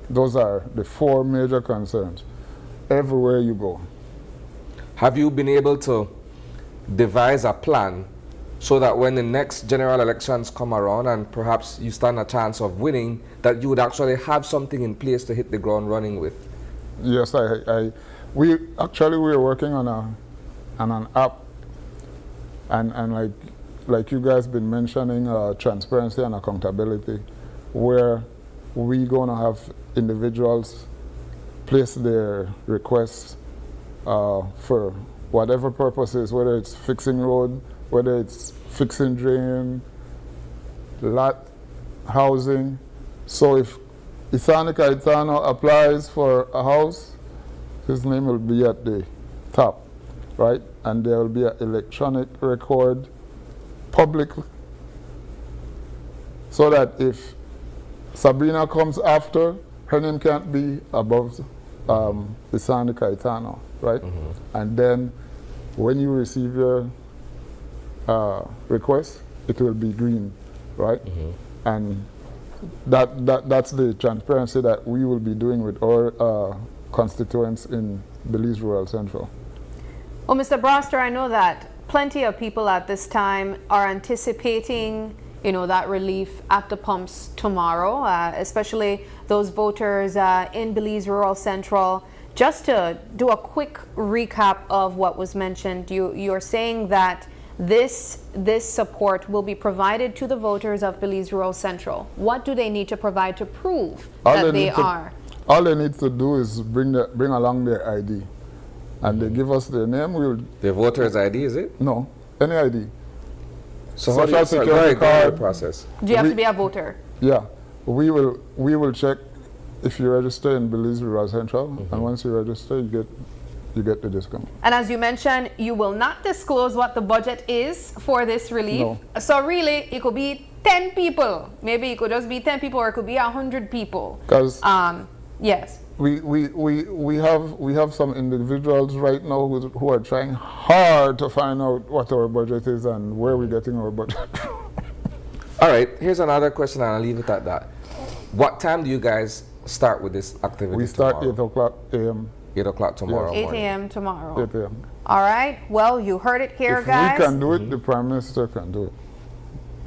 Those are the 4 major concerns everywhere you go. Have you been able to devise a plan so that when the next general elections come around and perhaps you stand a chance of winning, that you would actually have something in place to hit the ground running with? Yes, we are working on an app, and like you guys been mentioning, transparency and accountability, where we gonna have individuals place their requests for whatever purposes, whether it's fixing road, whether it's fixing drain, lot, housing. So if Isanika Itano applies for a house, his name will be at the top, right? And there will be an electronic record publicly, so that if Sabrina comes after, her name can't be above Isanika Itano, right? And then when you receive your request, it will be green, right? And that's the transparency that we will be doing with our constituents in Belize Rural Central. Well, Mr. Broster, I know that plenty of people at this time are anticipating, you know, that relief at the pumps tomorrow, especially those voters in Belize Rural Central. Just to do a quick recap of what was mentioned, you're saying that this support will be provided to the voters of Belize Rural Central. What do they need to provide to prove that they are? All they need to do is bring along their ID, and they give us their name. The voter's ID, is it? No, any ID. So how do you security card process? Do you have to be a voter? Yeah, we will check if you register in Belize Rural Central, and once you register, you get the discount. And as you mentioned, you will not disclose what the budget is for this relief. No. So really, it could be 10 people. Maybe it could just be 10 people, or it could be 100 people. Because yes, we have some individuals right now who are trying hard to find out what our budget is and where we're getting our budget. All right, here's another question, and I'll leave it at that. What time do you guys start with this activity? We start tomorrow? 8 o'clock a.m. 8 o'clock tomorrow yes. 8 morning. a.m. tomorrow. 8 a.m. All right. Well, you heard it here, if guys. we can do it, the Prime Minister can do it.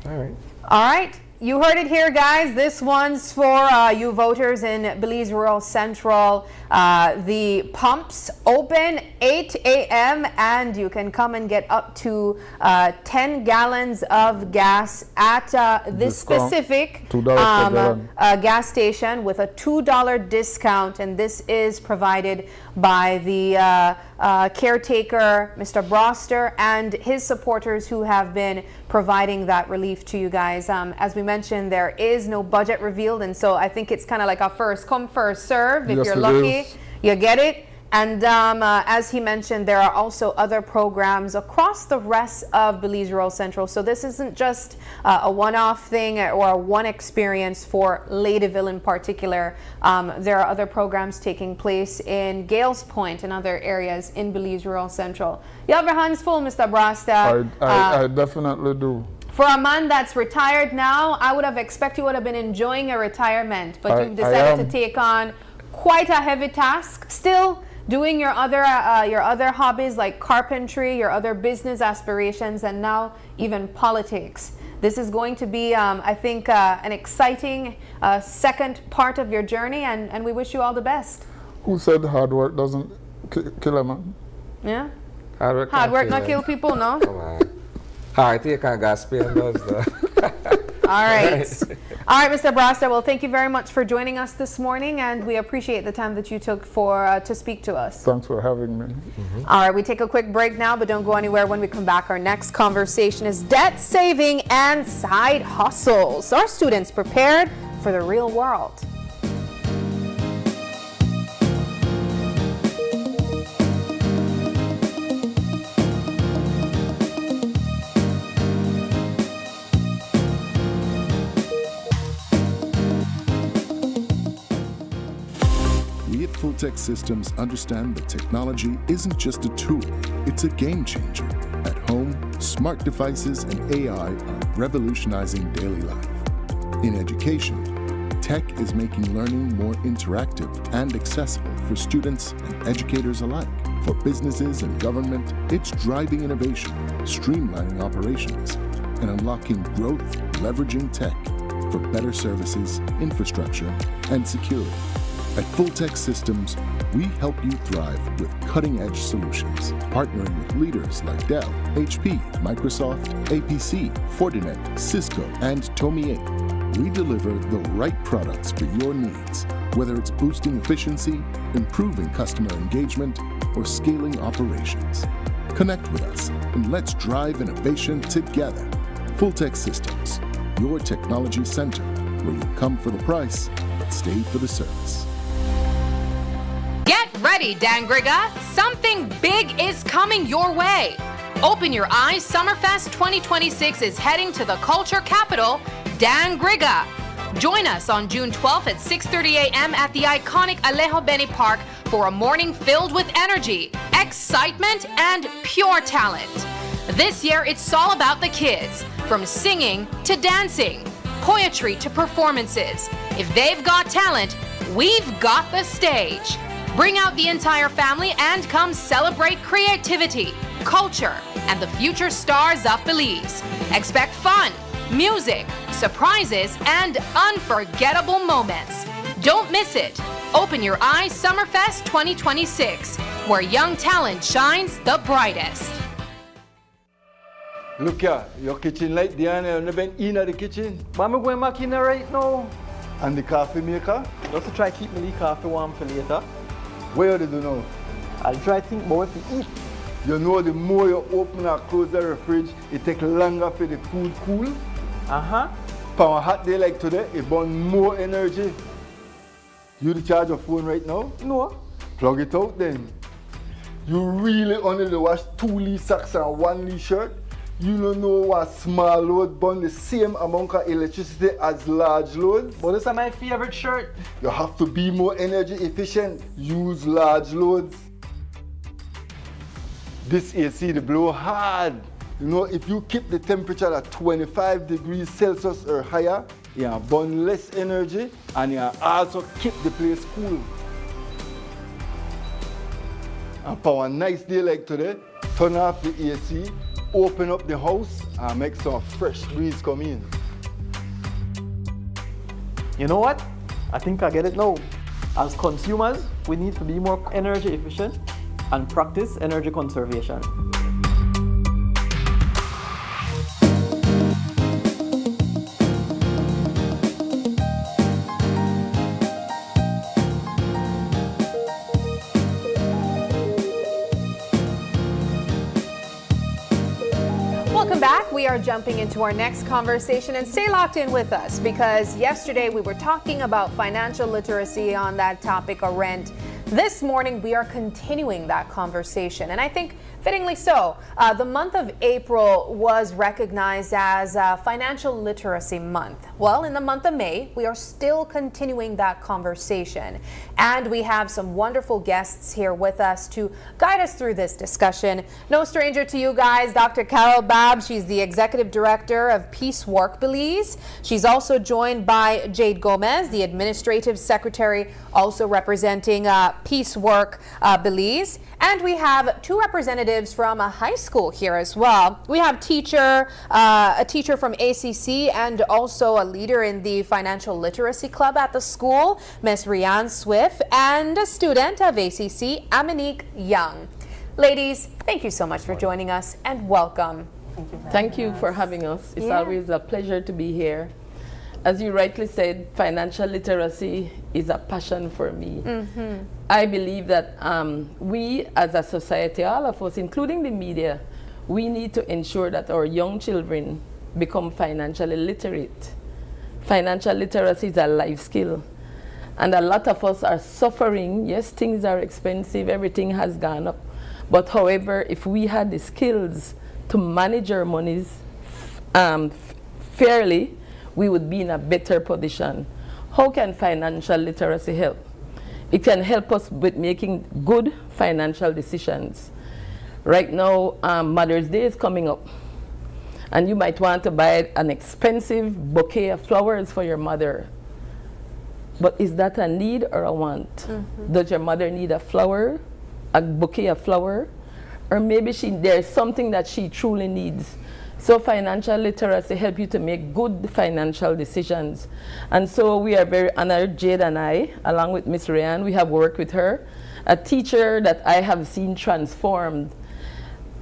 All right. All right. you heard it here, guys. This one's for you voters in Belize Rural Central. The pumps open 8 a.m. and you can come and get up to 10 gallons of gas at this Discount. specific $2 per gallon. gas station with a $2 discount, and this is provided by the caretaker, Mr. Broster, and his supporters who have been providing that relief to you guys. As we mentioned, there is no budget revealed, and so I think it's kind of like a first come, first serve. If Yes, you're it lucky, is. you get it. And as he mentioned, there are also other programs across the rest of Belize Rural Central. So this isn't just a one-off thing or a one experience for Ladyville in particular. There are other programs taking place in Gales Point and other areas in Belize Rural Central. You have your hands full, Mr. Brasta. I definitely do. For a man that's retired now, I would have expected you would have been enjoying a retirement, but you've decided to take on quite a heavy task. Still doing your other hobbies like carpentry, your other business aspirations, and now even politics. This is going to be, I think, an exciting second part of your journey, and we wish you all the best. Who said hard work doesn't kill a man? Yeah? Hard work not kill people, no? Come on. Hard take on gas paying does though. All right. All right, Mr. Brasta, well, thank you very much for joining us this morning, and we appreciate the time that you took to speak to us. Thanks for having me. All right, we take a quick break now, but don't go anywhere. When we come back, our next conversation is debt saving and side hustles. Are students prepared for the real world? Full-Tech Systems understand that technology isn't just a tool, it's a game changer. At home, smart devices and AI are revolutionizing daily life. In education, tech is making learning more interactive and accessible for students and educators alike. For businesses and government, it's driving innovation, streamlining operations, and unlocking growth leveraging tech for better services, infrastructure, and security. At Full-Tech Systems, we help you thrive with cutting-edge solutions, partnering with leaders like Dell, HP, Microsoft, APC, Fortinet, Cisco, and Tomy. We deliver the right products for your needs, whether it's boosting efficiency, improving customer engagement, or scaling operations. Connect with us and let's drive innovation together. Full-Tech Systems, your technology center, where you come for the price, but stay for the service. Get ready, Dangriga! Something big is coming your way. Open your eyes, Summerfest 2026 is heading to the culture capital, Dangriga. Join us on June 12th at 6:30 a.m. at the iconic Alejo Beni Park for a morning filled with energy, excitement, and pure talent. This year, it's all about the kids, from singing to dancing, poetry to performances. If they've got talent, we've got the stage. Bring out the entire family and come celebrate creativity, culture, and the future stars of Belize. Expect fun, music, surprises, and unforgettable moments. Don't miss it. Open your eyes, Summerfest 2026, where young talent shines the brightest. Look here, your kitchen light there and never in the kitchen. Mama going back in there right now. And the coffee maker? Just to try to keep my coffee warm for later. Where do you know? I'll try to think about what to eat. You know the more you open or close the fridge, it takes longer for the food cool. Uh-huh. For a hot day like today, it burns more energy. You charge your phone right now? No. Plug it out then. You really only wash 2 Lee socks and 1 Lee shirt? You don't know what small load burn the same amount of electricity as large loads? But this is my favorite shirt. You have to be more energy efficient. Use large loads. This AC they blow hard. You know, if you keep the temperature at 25 degrees Celsius or higher, you burn less energy and you also keep the place cool. And for a nice day like today, turn off the AC, open up the house and make some fresh breeze come in. You know what? I think I get it now. As consumers, we need to be more energy efficient and practice energy conservation. Welcome back. We are jumping into our next conversation, and stay locked in with us because yesterday we were talking about financial literacy on that topic of rent. This morning we are continuing that conversation, and I think fittingly so. The month of April was recognized as Financial Literacy Month. Well, in the month of May, we are still continuing that conversation, and we have some wonderful guests here with us to guide us through this discussion. No stranger to you guys, Dr. Carol Babb. She's the Executive Director of Peace Work Belize. She's also joined by Jade Gomez, the Administrative Secretary, also representing Peace Work Belize. And we have two representatives from a high school here as well. We have a teacher from ACC and also a leader in the Financial Literacy Club at the school, Ms. Rianne Swift, and a student of ACC, Amanique Young. Ladies, thank you so much for joining us and welcome. Thank you for having us. It's always a pleasure to be here. As you rightly said, financial literacy is a passion for me. I believe that we as a society, all of us, including the media, we need to ensure that our young children become financially literate. Financial literacy is a life skill. And a lot of us are suffering. Yes, things are expensive, everything has gone up. But however, if we had the skills to manage our monies fairly, we would be in a better position. How can financial literacy help? It can help us with making good financial decisions. Right now, Mother's Day is coming up, and you might want to buy an expensive bouquet of flowers for your mother. But is that a need or a want? Does your mother need a flower, a bouquet of flower? Or maybe there's something that she truly needs. So financial literacy helps you to make good financial decisions. And so we are very honored, Jade and I, along with Miss Rianne, we have worked with her, a teacher that I have seen transformed,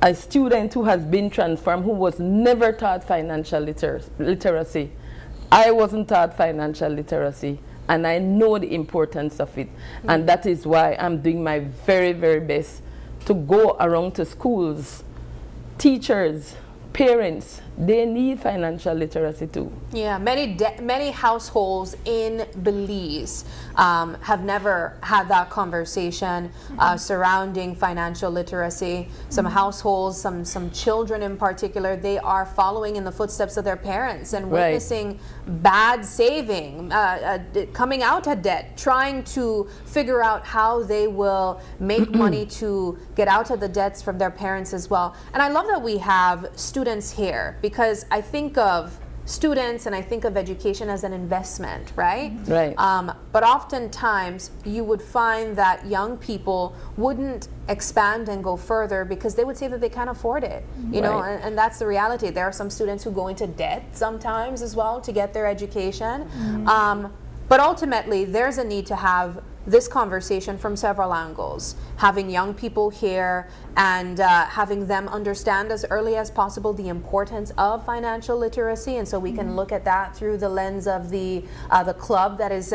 a student who has been transformed, who was never taught financial literacy. I wasn't taught financial literacy, and I know the importance of it. And that is why I'm doing my very, very best to go around to schools, teachers, parents. They need financial literacy too. Yeah, many households in Belize have never had that conversation surrounding financial literacy. Some households, some children in particular, they are following in the footsteps of their parents and witnessing bad saving, coming out of debt, trying to figure out how they will make money to get out of the debts from their parents as well. And I love that we have students here, because I think of students and I think of education as an investment, right? Right. But oftentimes you would find that young people wouldn't expand and go further because they would say that they can't afford it, you know, and that's the reality. There are some students who go into debt sometimes as well to get their education. But ultimately, there's a need to have this conversation from several angles, having young people here and having them understand as early as possible the importance of financial literacy, and so we can look at that through the lens of the club that is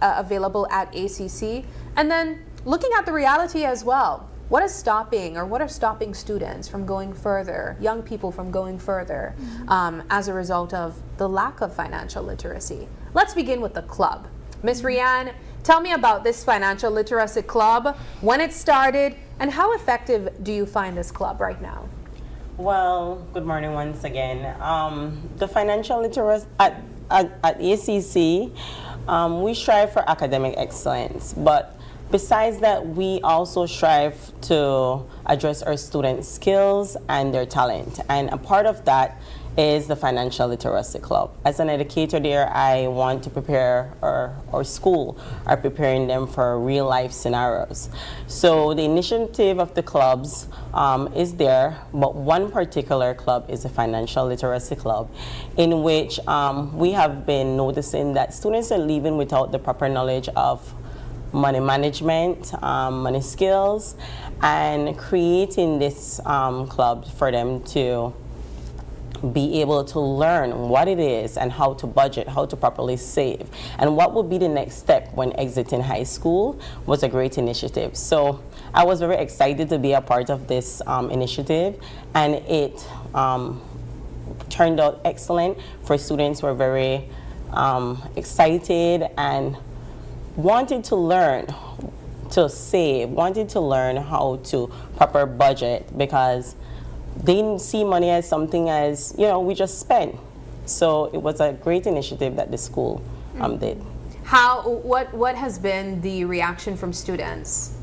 available at ACC, and then looking at the reality as well. What is stopping, or what are stopping students from going further, young people from going further as a result of the lack of financial literacy? Let's begin with the club. Ms. Rianne, tell me about this Financial Literacy Club, when it started, and how effective do you find this club right now? Well, good morning once again. The financial literacy at ACC, we strive for academic excellence, but besides that, we also strive to address our students' skills and their talent. And a part of that is the Financial Literacy Club. As an educator there, I want to prepare, or school are preparing them for real life scenarios. So the initiative of the clubs is there, but one particular club is the Financial Literacy Club, in which we have been noticing that students are leaving without the proper knowledge of money management, money skills, and creating this club for them to be able to learn what it is and how to budget, how to properly save, and what would be the next step when exiting high school was a great initiative. So I was very excited to be a part of this initiative, and it turned out excellent. For students who were very excited and wanted to learn to save, wanted to learn how to proper budget, because they didn't see money as something as, we just spend. So it was a great initiative that the school did. What has been the reaction from students?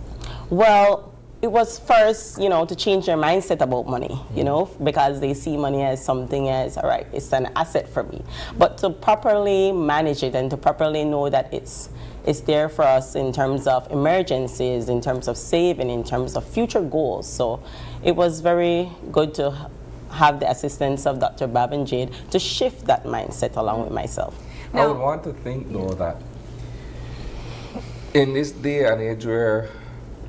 Well, it was first, to change their mindset about money, because they see money as something as, all right, it's an asset for me. But to properly manage it and to properly know that it's there for us in terms of emergencies, in terms of saving, in terms of future goals. So it was very good to have the assistance of Dr. Bob and Jade to shift that mindset along with myself. I would want to think, though, that in this day and age where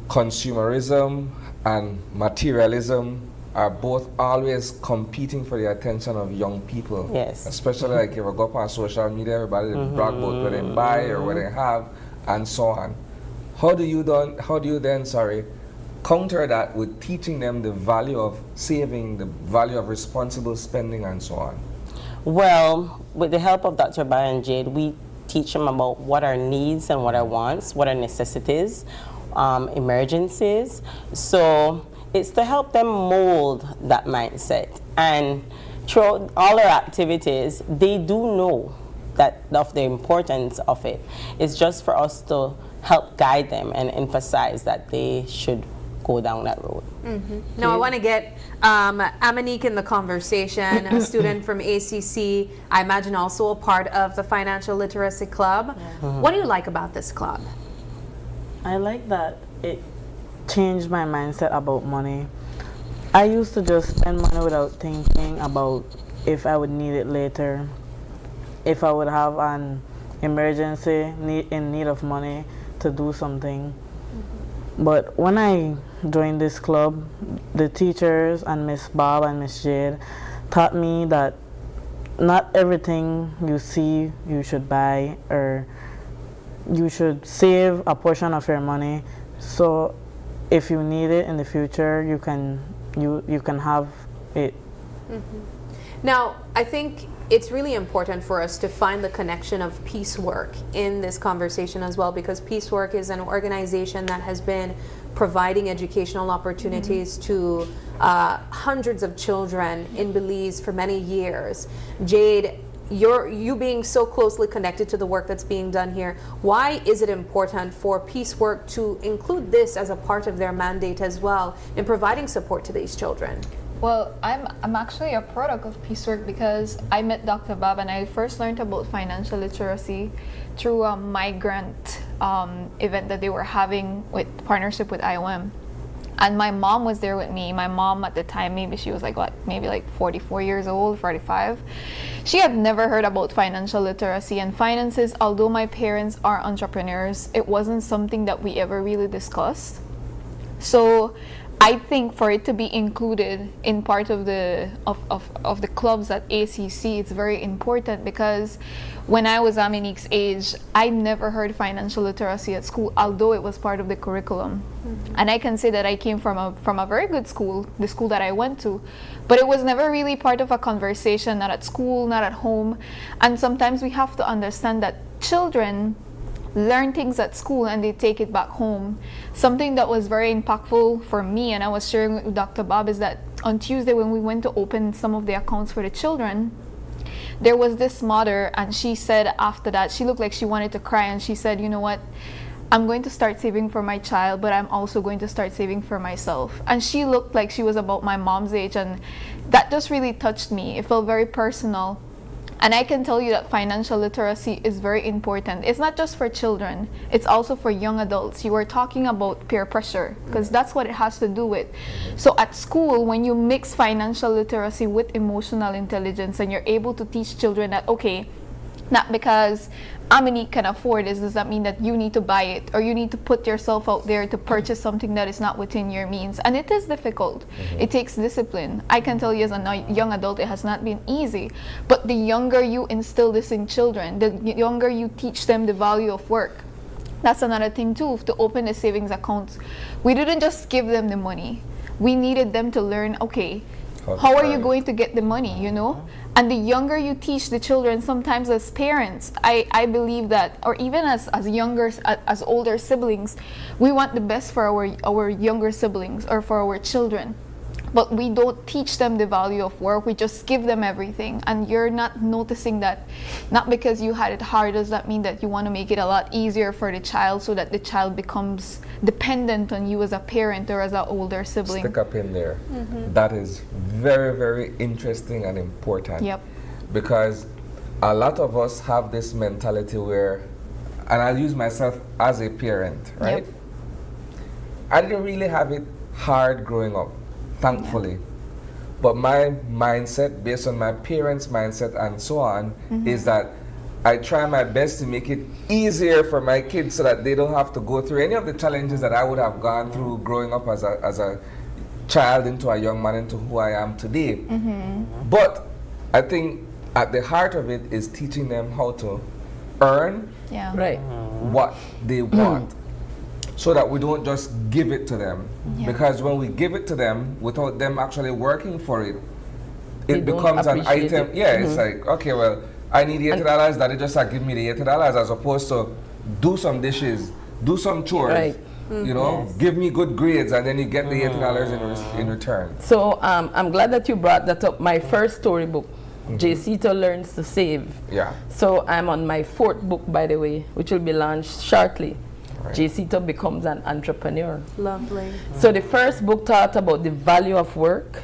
consumerism and materialism are both always competing for the attention of young people. Yes. Especially like if I go up on social media, everybody brag about what they buy or what they have and so on. How do you then counter that with teaching them the value of saving, the value of responsible spending and so on? Well, with the help of Dr. Bob and Jade, we teach them about what are needs and what are wants, what are necessities, emergencies. So it's to help them mold that mindset. And through all our activities, they do know that of the importance of it. It's just for us to help guide them and emphasize that they should go down that road. Now I want to get Amanique in the conversation, a student from ACC, I imagine also a part of the Financial Literacy Club. What do you like about this club? I like that it changed my mindset about money. I used to just spend money without thinking about if I would need it later, if I would have an emergency in need of money to do something. But when I joined this club, the teachers and Miss Bob and Miss Jade taught me that not everything you see you should buy, or you should save a portion of your money. So if you need it in the future, you can have it. Now, I think it's really important for us to find the connection of Peacework in this conversation as well, because Peacework is an organization that has been providing educational opportunities to hundreds of children in Belize for many years. Jade, you being so closely connected to the work that's being done here, why is it important for Peacework to include this as a part of their mandate as well in providing support to these children? Well, I'm actually a product of Peacework because I met Dr. Bob and I first learned about financial literacy through a migrant event that they were having with partnership with IOM. And my mom was there with me. My mom at the time, maybe she was like 44 years old, 45. She had never heard about financial literacy and finances. Although my parents are entrepreneurs, it wasn't something that we ever really discussed. So I think for it to be included in part of the clubs at ACC, it's very important, because when I was Amanique's age, I never heard financial literacy at school, although it was part of the curriculum. And I can say that I came from a very good school, the school that I went to, but it was never really part of a conversation, not at school, not at home. And sometimes we have to understand that children learn things at school and they take it back home. Something that was very impactful for me, and I was sharing with Dr. Bob, is that on Tuesday when we went to open some of the accounts for the children, there was this mother, and she said after that, she looked like she wanted to cry, and she said, you know what, I'm going to start saving for my child, but I'm also going to start saving for myself. And she looked like she was about my mom's age, and that just really touched me. It felt very personal. And I can tell you that financial literacy is very important. It's not just for children, it's also for young adults. You were talking about peer pressure, because that's what it has to do with. So at school, when you mix financial literacy with emotional intelligence and you're able to teach children that, okay, not because Aminique can afford this, does that mean that you need to buy it, or you need to put yourself out there to purchase something that is not within your means. And it is difficult. It takes discipline. I can tell you as a young adult, it has not been easy. But the younger you instill this in children, the younger you teach them the value of work. That's another thing too, to open the savings accounts. We didn't just give them the money. We needed them to learn, okay, how are you going to get the money, you know? And the younger you teach the children, sometimes as parents, I believe that, or even as older siblings, we want the best for our younger siblings or for our children. But we don't teach them the value of work. We just give them everything. And you're not noticing that, not because you had it hard, does that mean that you want to make it a lot easier for the child so that the child becomes dependent on you as a parent or as an older sibling. Stick up in there. That is very, very interesting and important. Yep. Because a lot of us have this mentality where, and I'll use myself as a parent, right? Yep. I didn't really have it hard growing up, thankfully. But my mindset, based on my parents' mindset and so on, is that I try my best to make it easier for my kids so that they don't have to go through any of the challenges that I would have gone through growing up as a child into a young man into who I am today. But I think at the heart of it is teaching them how to earn what they want, so that we don't just give it to them. Because when we give it to them without them actually working for it, it becomes an item. It's like, okay, well, I need $80, Daddy just give me the $80, as opposed to do some dishes, do some chores, you know, give me good grades, and then you get the $80 in return. So I'm glad that you brought that up. My first storybook, Jacito Learns to Save. So I'm on my 4th book, by the way, which will be launched shortly. Jacito becomes an entrepreneur. Lovely. So the first book taught about the value of work,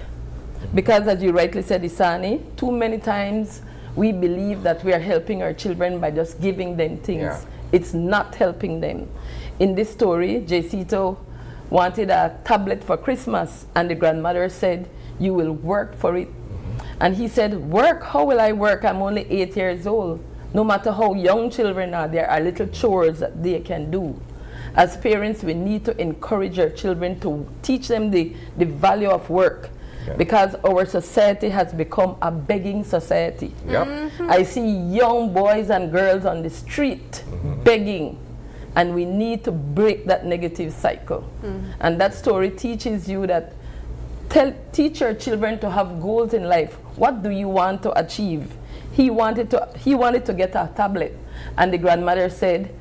because as you rightly said, Isani, too many times we believe that we are helping our children by just giving them things. It's not helping them. In this story, Jacito wanted a tablet for Christmas, and the grandmother said, you will work for it. And he said, work? How will I work? I'm only 8 years old. No matter how young children are, there are little chores that they can do. As parents, we need to encourage our children to teach them the value of work, because our society has become a begging society. I see young boys and girls on the street begging, and we need to break that negative cycle. And that story teaches you that teach your children to have goals in life. What do you want to achieve? He wanted to get a tablet, and the grandmother said,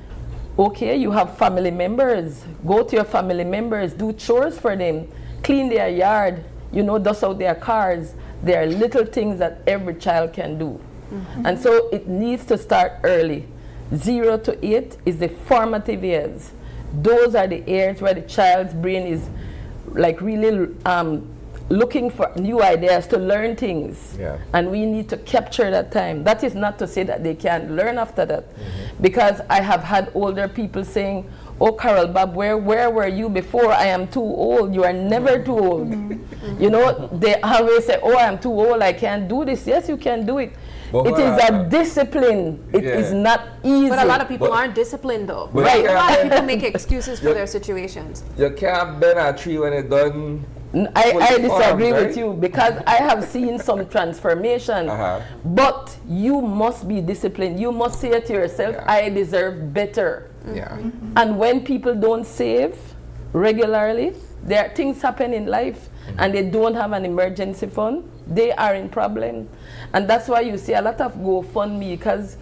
okay, you have family members, go to your family members, do chores for them, clean their yard, you know, dust out their cars. There are little things that every child can do. And so it needs to start early. 0 to 8 is the formative years. Those are the years where the child's brain is like really looking for new ideas to learn things. And we need to capture that time. That is not to say that they can't learn after that. Because I have had older people saying, oh, Carol Bob, where were you before? I am too old. You are never too old. You know, they always say, oh, I'm too old, I can't do this. Yes, you can do it. It is a discipline. It is not easy. But a lot of people aren't disciplined, though. A lot of people make excuses for their situations. You can't bend a tree when it's done. I disagree with you, because I have seen some transformation. But you must be disciplined. You must say to yourself, I deserve better. And when people don't save regularly, there are things happen in life, and they don't have an emergency fund, they are in problem. And that's why you see a lot of GoFundMe, because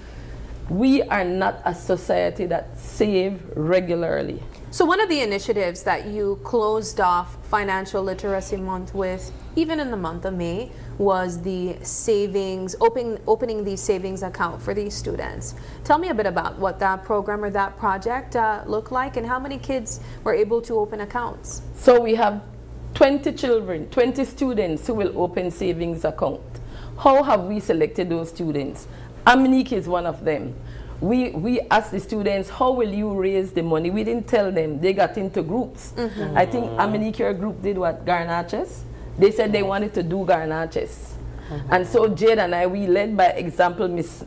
we are not a society that save regularly. So one of the initiatives that you closed off Financial Literacy Month with, even in the month of May, was the savings, opening the savings account for these students. Tell me a bit about what that program or that project looked like, and how many kids were able to open accounts. So we have 20 children, 20 students who will open savings account. How have we selected those students? Aminique is one of them. We asked the students, how will you raise the money? We didn't tell them. They got into groups. I think Aminique, your group did what? Garnaches? They said they wanted to do garnaches. And so Jade and I, we led by example, Miss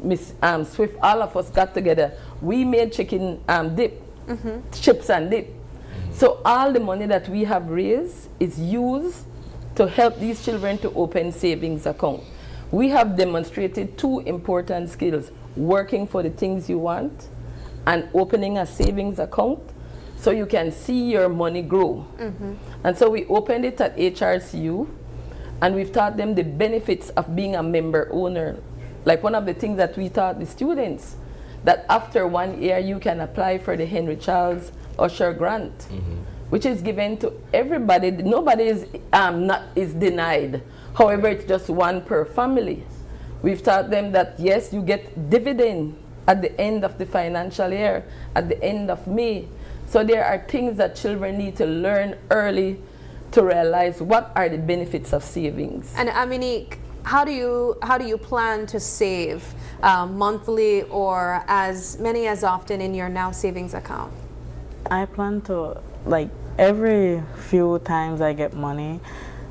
Swift, all of us got together. We made chicken dip, chips and dip. So all the money that we have raised is used to help these children to open savings account. We have demonstrated 2 important skills: working for the things you want and opening a savings account so you can see your money grow. And so we opened it at HRCU, and we've taught them the benefits of being a member owner. Like one of the things that we taught the students, that after 1 year you can apply for the Henry Charles Usher grant, which is given to everybody. Nobody is denied. However, it's just 1 per family. We've taught them that yes, you get dividend at the end of the financial year, at the end of May. So there are things that children need to learn early to realize what are the benefits of savings. And Aminique, how do you plan to save monthly or as many as often in your now savings account? I plan to, like, every few times I get money,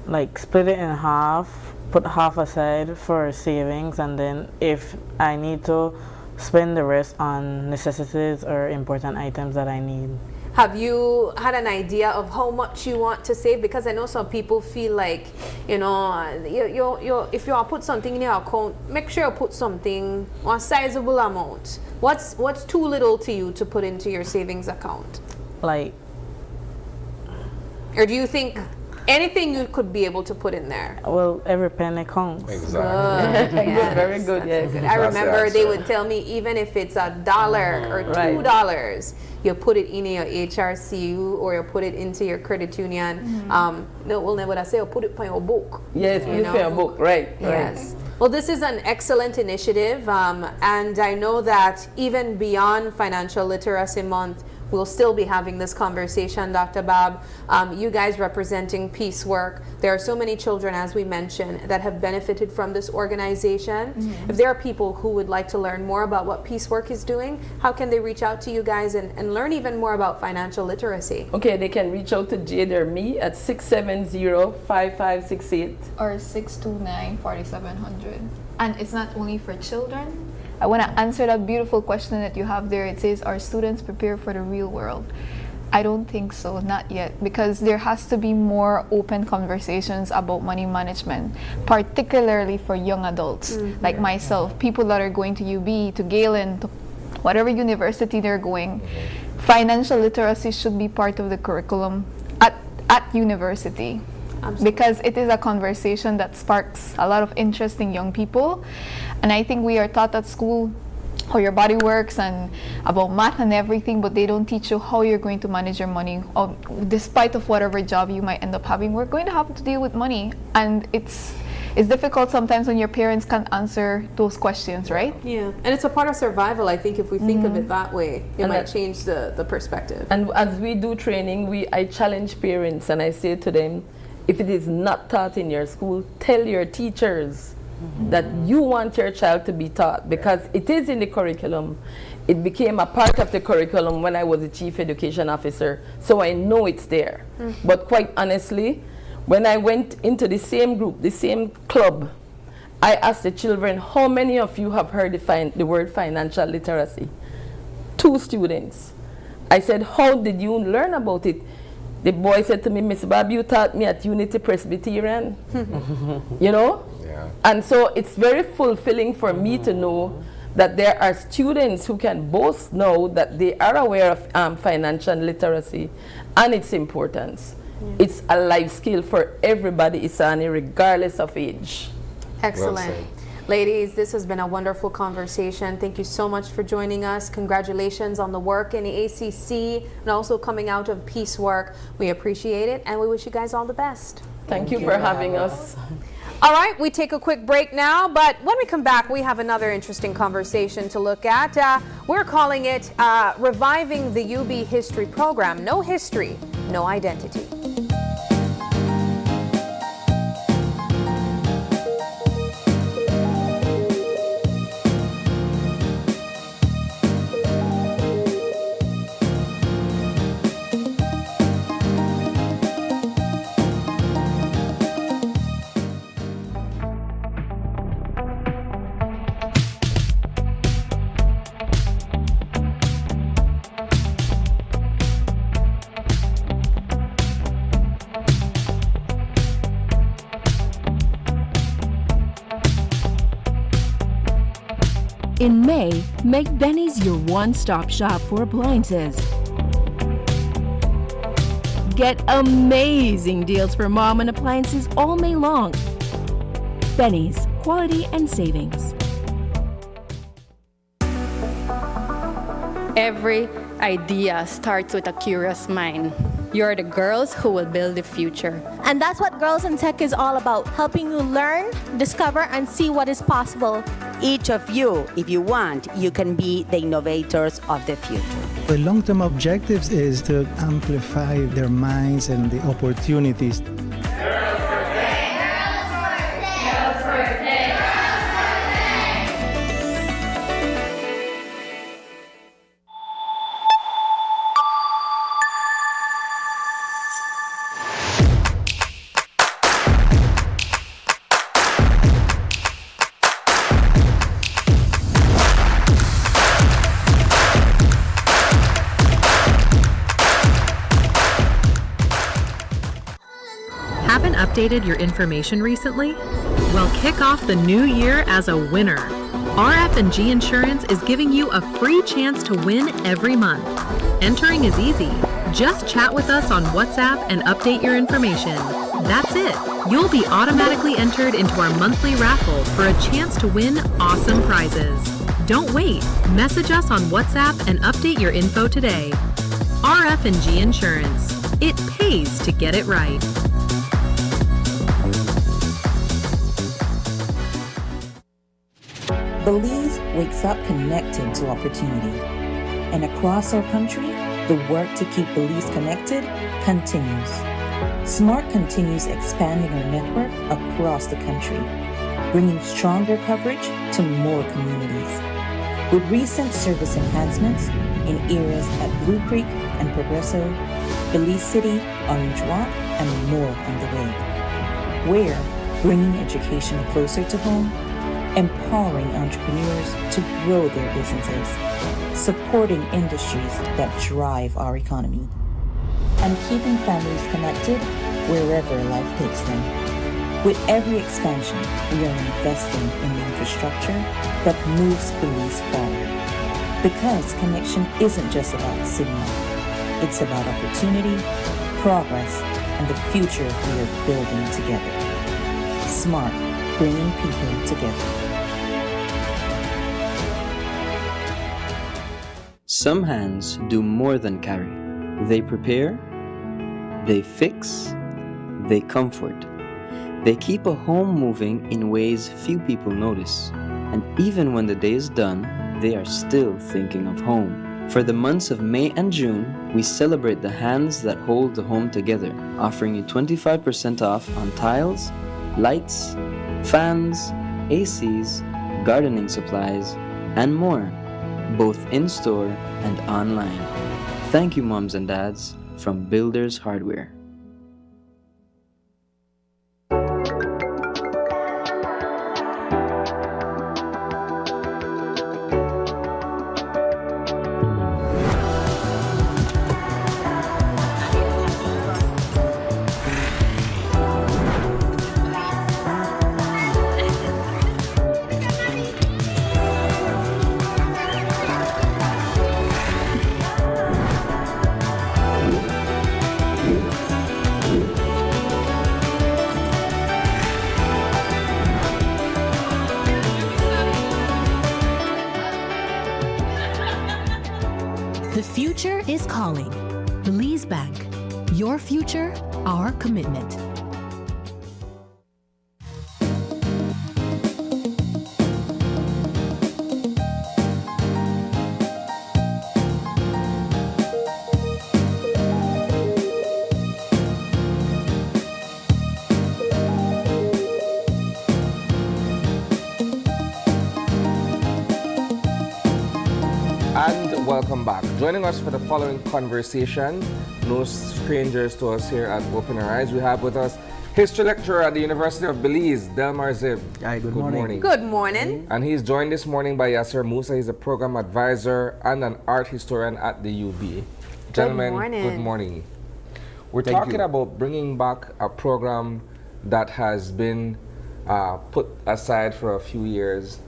like, split it in half, put half aside for savings, and then if I need to, spend the rest on necessities or important items that I need. Have you had an idea of how much you want to save? Because I know some people feel like, you know, if you put something in your account, make sure you put something, a sizable amount. What's too little to you to put into your savings account? Like, or do you think anything you could be able to put in there? Well, every penny counts. Exactly. Yes, very good. Yes. I remember they would tell me even if it's $1 or $2, you put it in your HRCU or you put it into your credit union. No, we'll never say, put it on your book. Yes, put it on your book, right. Yes. Well, this is an excellent initiative, and I know that even beyond Financial Literacy Month, we'll still be having this conversation, Dr. Bob. You guys representing Peace Work. There are so many children, as we mentioned, that have benefited from this organization. If there are people who would like to learn more about what Peace Work is doing, how can they reach out to you guys and learn even more about financial literacy? Okay, they can reach out to Jade or me at 670-5568. Or 629-4700. And it's not only for children. I want to answer that beautiful question that you have there. It says, are students prepared for the real world? I don't think so, not yet, because there has to be more open conversations about money management, particularly for young adults like myself, people that are going to UB, to Galen, to whatever university they're going. Financial literacy should be part of the curriculum at university. Absolutely. Because it is a conversation that sparks a lot of interest in young people. And I think we are taught at school how your body works and about math and everything, but they don't teach you how you're going to manage your money. Despite of whatever job you might end up having, we're going to have to deal with money. And it's difficult sometimes when your parents can't answer those questions, right? Yeah, and it's a part of survival, I think, if we think of it that way. It might change the perspective. And as we do training, I challenge parents and I say to them, if it is not taught in your school, tell your teachers that you want your child to be taught, because it is in the curriculum. It became a part of the curriculum when I was the chief education officer, so I know it's there. But quite honestly, when I went into the same group, the same club, I asked the children, how many of you have heard the word financial literacy? 2 students. I said, how did you learn about it? The boy said to me, Miss Bob, you taught me at Unity Presbyterian. You know? Yeah. And so it's very fulfilling for me to know that there are students who can both know that they are aware of financial literacy and its importance. It's a life skill for everybody, Isani, regardless of age. Excellent. Well, ladies, this has been a wonderful conversation. Thank you so much for joining us. Congratulations on the work in the ACC and also coming out of Peace Work. We appreciate it and we wish you guys all the best. Thank you for having us. All right, we take a quick break now, but when we come back, we have another interesting conversation to look at. We're calling it Reviving the UB History Program. No history, no identity. In May, make Benny's your one-stop shop for appliances. Get amazing deals for mom and appliances all May long. Benny's, quality and savings. Every idea starts with a curious mind. You're the girls who will build the future. And that's what Girls in Tech is all about, helping you learn, discover, and see what is possible. Each of you, if you want, you can be the innovators of the future. The long-term objectives is to amplify their minds and the opportunities. Haven't updated your information recently? Well, kick off the new year as a winner. RF&G Insurance is giving you a free chance to win every month. Entering is easy. Just chat with us on WhatsApp and update your information. That's it. You'll be automatically entered into our monthly raffle for a chance to win awesome prizes. Don't wait. Message us on WhatsApp and update your info today. RF&G Insurance. It pays to get it right. Belize wakes up connected to opportunity. And across our country, the work to keep Belize connected continues. SMART continues expanding our network across the country, bringing stronger coverage to more communities. With recent service enhancements in areas at Blue Creek and Progresso, Belize City, Orange Walk, and more on the way. We're bringing education closer to home, empowering entrepreneurs to grow their businesses, supporting industries that drive our economy, and keeping families connected wherever life takes them. With every expansion, we are investing in the infrastructure that moves Belize forward. Because connection isn't just about signal, it's about opportunity, progress, and the future we are building together. SMART, bringing people together. Some hands do more than carry. They prepare, they fix, they comfort. They keep a home moving in ways few people notice. And even when the day is done, they are still thinking of home. For the months of May and June, we celebrate the hands that hold the home together, offering you 25% off on tiles, lights, fans, ACs, gardening supplies, and more, both in-store and online. Thank you, moms and dads, from Builders Hardware. The future is calling. Belize Bank. Your future, our commitment. And welcome back. Joining us for the following conversation, no strangers to us here at Open Our Eyes. We have with us history lecturer at the University of Belize, Delmar Zib. Hi, good morning. Good morning. And he's joined this morning by Yasser Musa. He's a program advisor and an art historian at the UB. Gentlemen, good morning. We're talking about bringing back a program that has been put aside for a few years.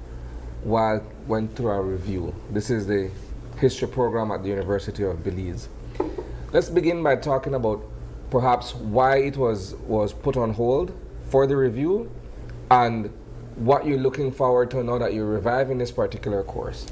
went through our review. This is the history program at the University of Belize. Let's begin by talking about perhaps why it was put on hold for the review and what you're looking forward to now that you're reviving this particular course.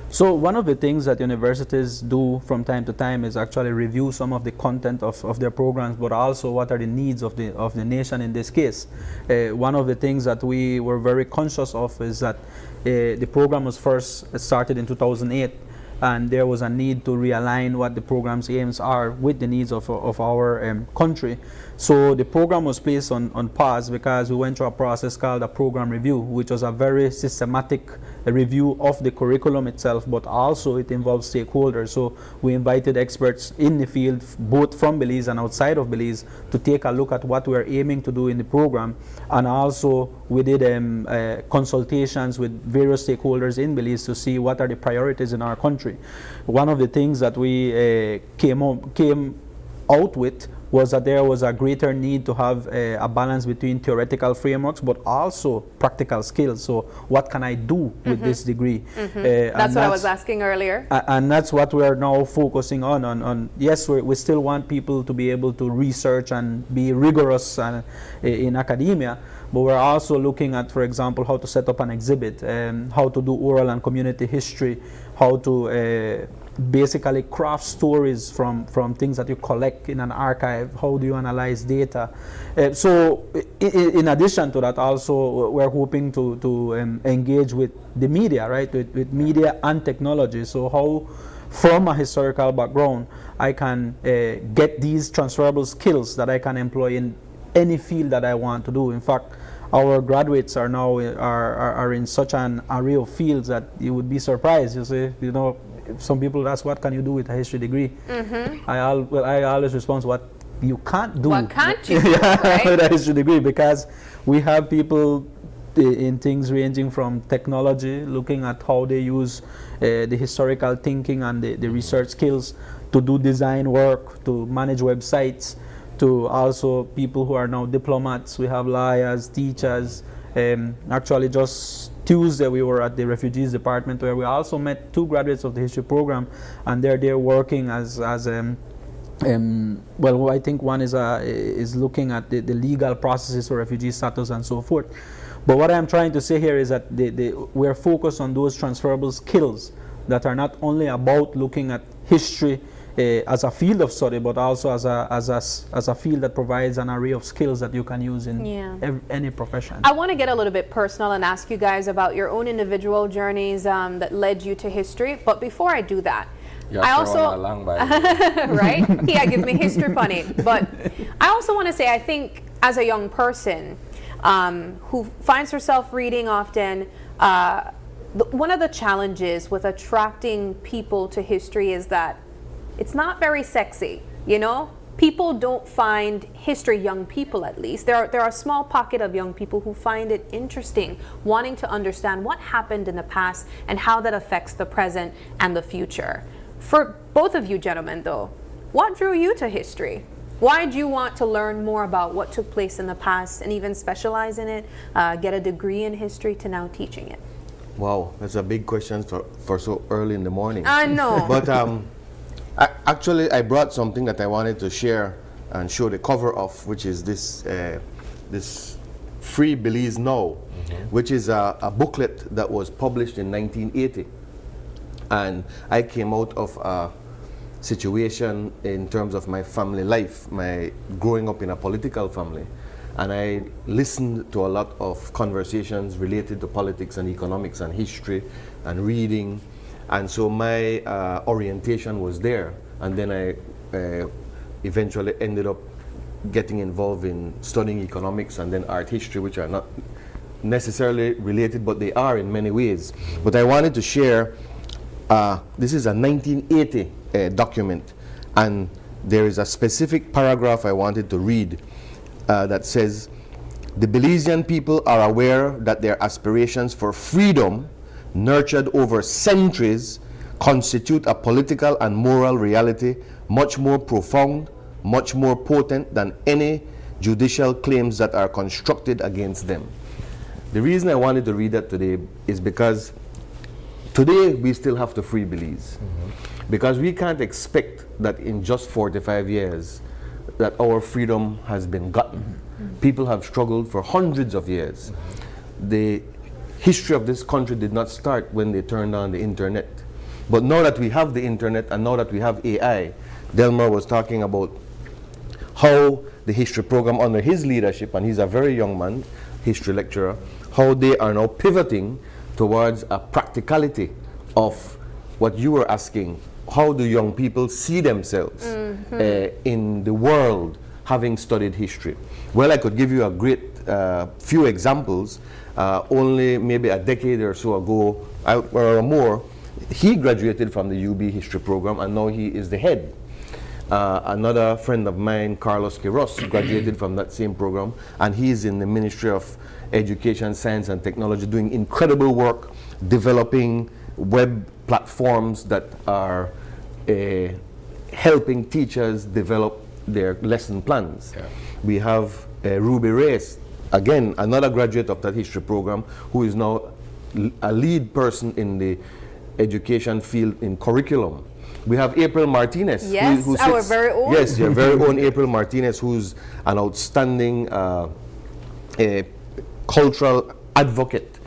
So one of the things that universities do from time to time is actually review some of the content of their programs, but also what are the needs of the nation in this case. One of the things that we were very conscious of is that the program was first started in 2008, and there was a need to realign what the program's aims are with the needs of our country. So the program was placed on pause because we went through a process called a program review, which was a very systematic review of the curriculum itself, but also it involves stakeholders. So we invited experts in the field, both from Belize and outside of Belize, to take a look at what we're aiming to do in the program. And also we did consultations with various stakeholders in Belize to see what are the priorities in our country. One of the things that we came out with was that there was a greater need to have a balance between theoretical frameworks but also practical skills. So what can I do with this degree? That's what I was asking earlier. And that's what we are now focusing on. Yes, we still want people to be able to research and be rigorous in academia, but we're also looking at, for example, how to set up an exhibit, how to do oral and community history, how to basically craft stories from things that you collect in an archive. How do you analyze data? So in addition to that, also we're hoping to engage with the media, right? With media and technology. So how, from a historical background, I can get these transferable skills that I can employ in any field that I want to do. In fact, our graduates are now are in such an array of fields that you would be surprised. You see, you know, some people ask, what can you do with a history degree? I always respond, what you can't do. What can't you do, right? with a history degree, because we have people in things ranging from technology, looking at how they use the historical thinking and the research skills to do design work, to manage websites, to also people who are now diplomats. We have lawyers, teachers. Actually, just Tuesday we were at the refugees department where we also met 2 graduates of the history program, and they're there working as well, I think one is looking at the legal processes for refugee status and so forth. But what I'm trying to say here is that we're focused on those transferable skills that are not only about looking at history as a field of study, but also as a field that provides an array of skills that you can use in any profession. I want to get a little bit personal and ask you guys about your own individual journeys that led you to history. But before I do that, I also right? Yeah, give me history punny. But I also want to say, I think as a young person who finds herself reading often, one of the challenges with attracting people to history is that it's not very sexy, you know? People don't find history, young people at least. There are a small pocket of young people who find it interesting, wanting to understand what happened in the past and how that affects the present and the future. For both of you gentlemen though, what drew you to history? Why did you want to learn more about what took place in the past and even specialize in it, get a degree in history to now teaching it? Wow, that's a big question for so early in the morning. I know. But actually, I brought something that I wanted to share and show the cover of, which is this this Free Belize Now, which is a booklet that was published in 1980. And I came out of a situation in terms of my family life, my growing up in a political family. And I listened to a lot of conversations related to politics and economics and history and reading. And so my orientation was there. And then I eventually ended up getting involved in studying economics and then art history, which are not necessarily related, but they are in many ways. But I wanted to share, this is a 1980 document, and there is a specific paragraph I wanted to read that says, "The Belizean people are aware that their aspirations for freedom, nurtured over centuries, constitute a political and moral reality much more profound, much more potent than any judicial claims that are constructed against them." The reason I wanted to read that today is because Today, we still have to free Belize because we can't expect that in just 45 years that our freedom has been gotten. People have struggled for hundreds of years. The history of this country did not start when they turned on the internet. But now that we have the internet and now that we have AI, Delmer was talking about how the history program under his leadership, and he's a very young man, history lecturer, how they are now pivoting towards a practicality of what you were asking. How do young people see themselves in the world having studied history? Well, I could give you a great few examples. Only maybe a decade or so ago, or more, he graduated from the UB history program and now he is the head. Another friend of mine, Carlos Quiros, graduated from that same program, and he's in the Ministry of Education, Science and Technology doing incredible work developing web platforms that are helping teachers develop their lesson plans. We have Ruby Reyes, again, another graduate of that history program, who is now a lead person in the education field in curriculum. We have April Martinez. Yes, who our very own. Yes, your very own April Martinez, who's an outstanding cultural advocate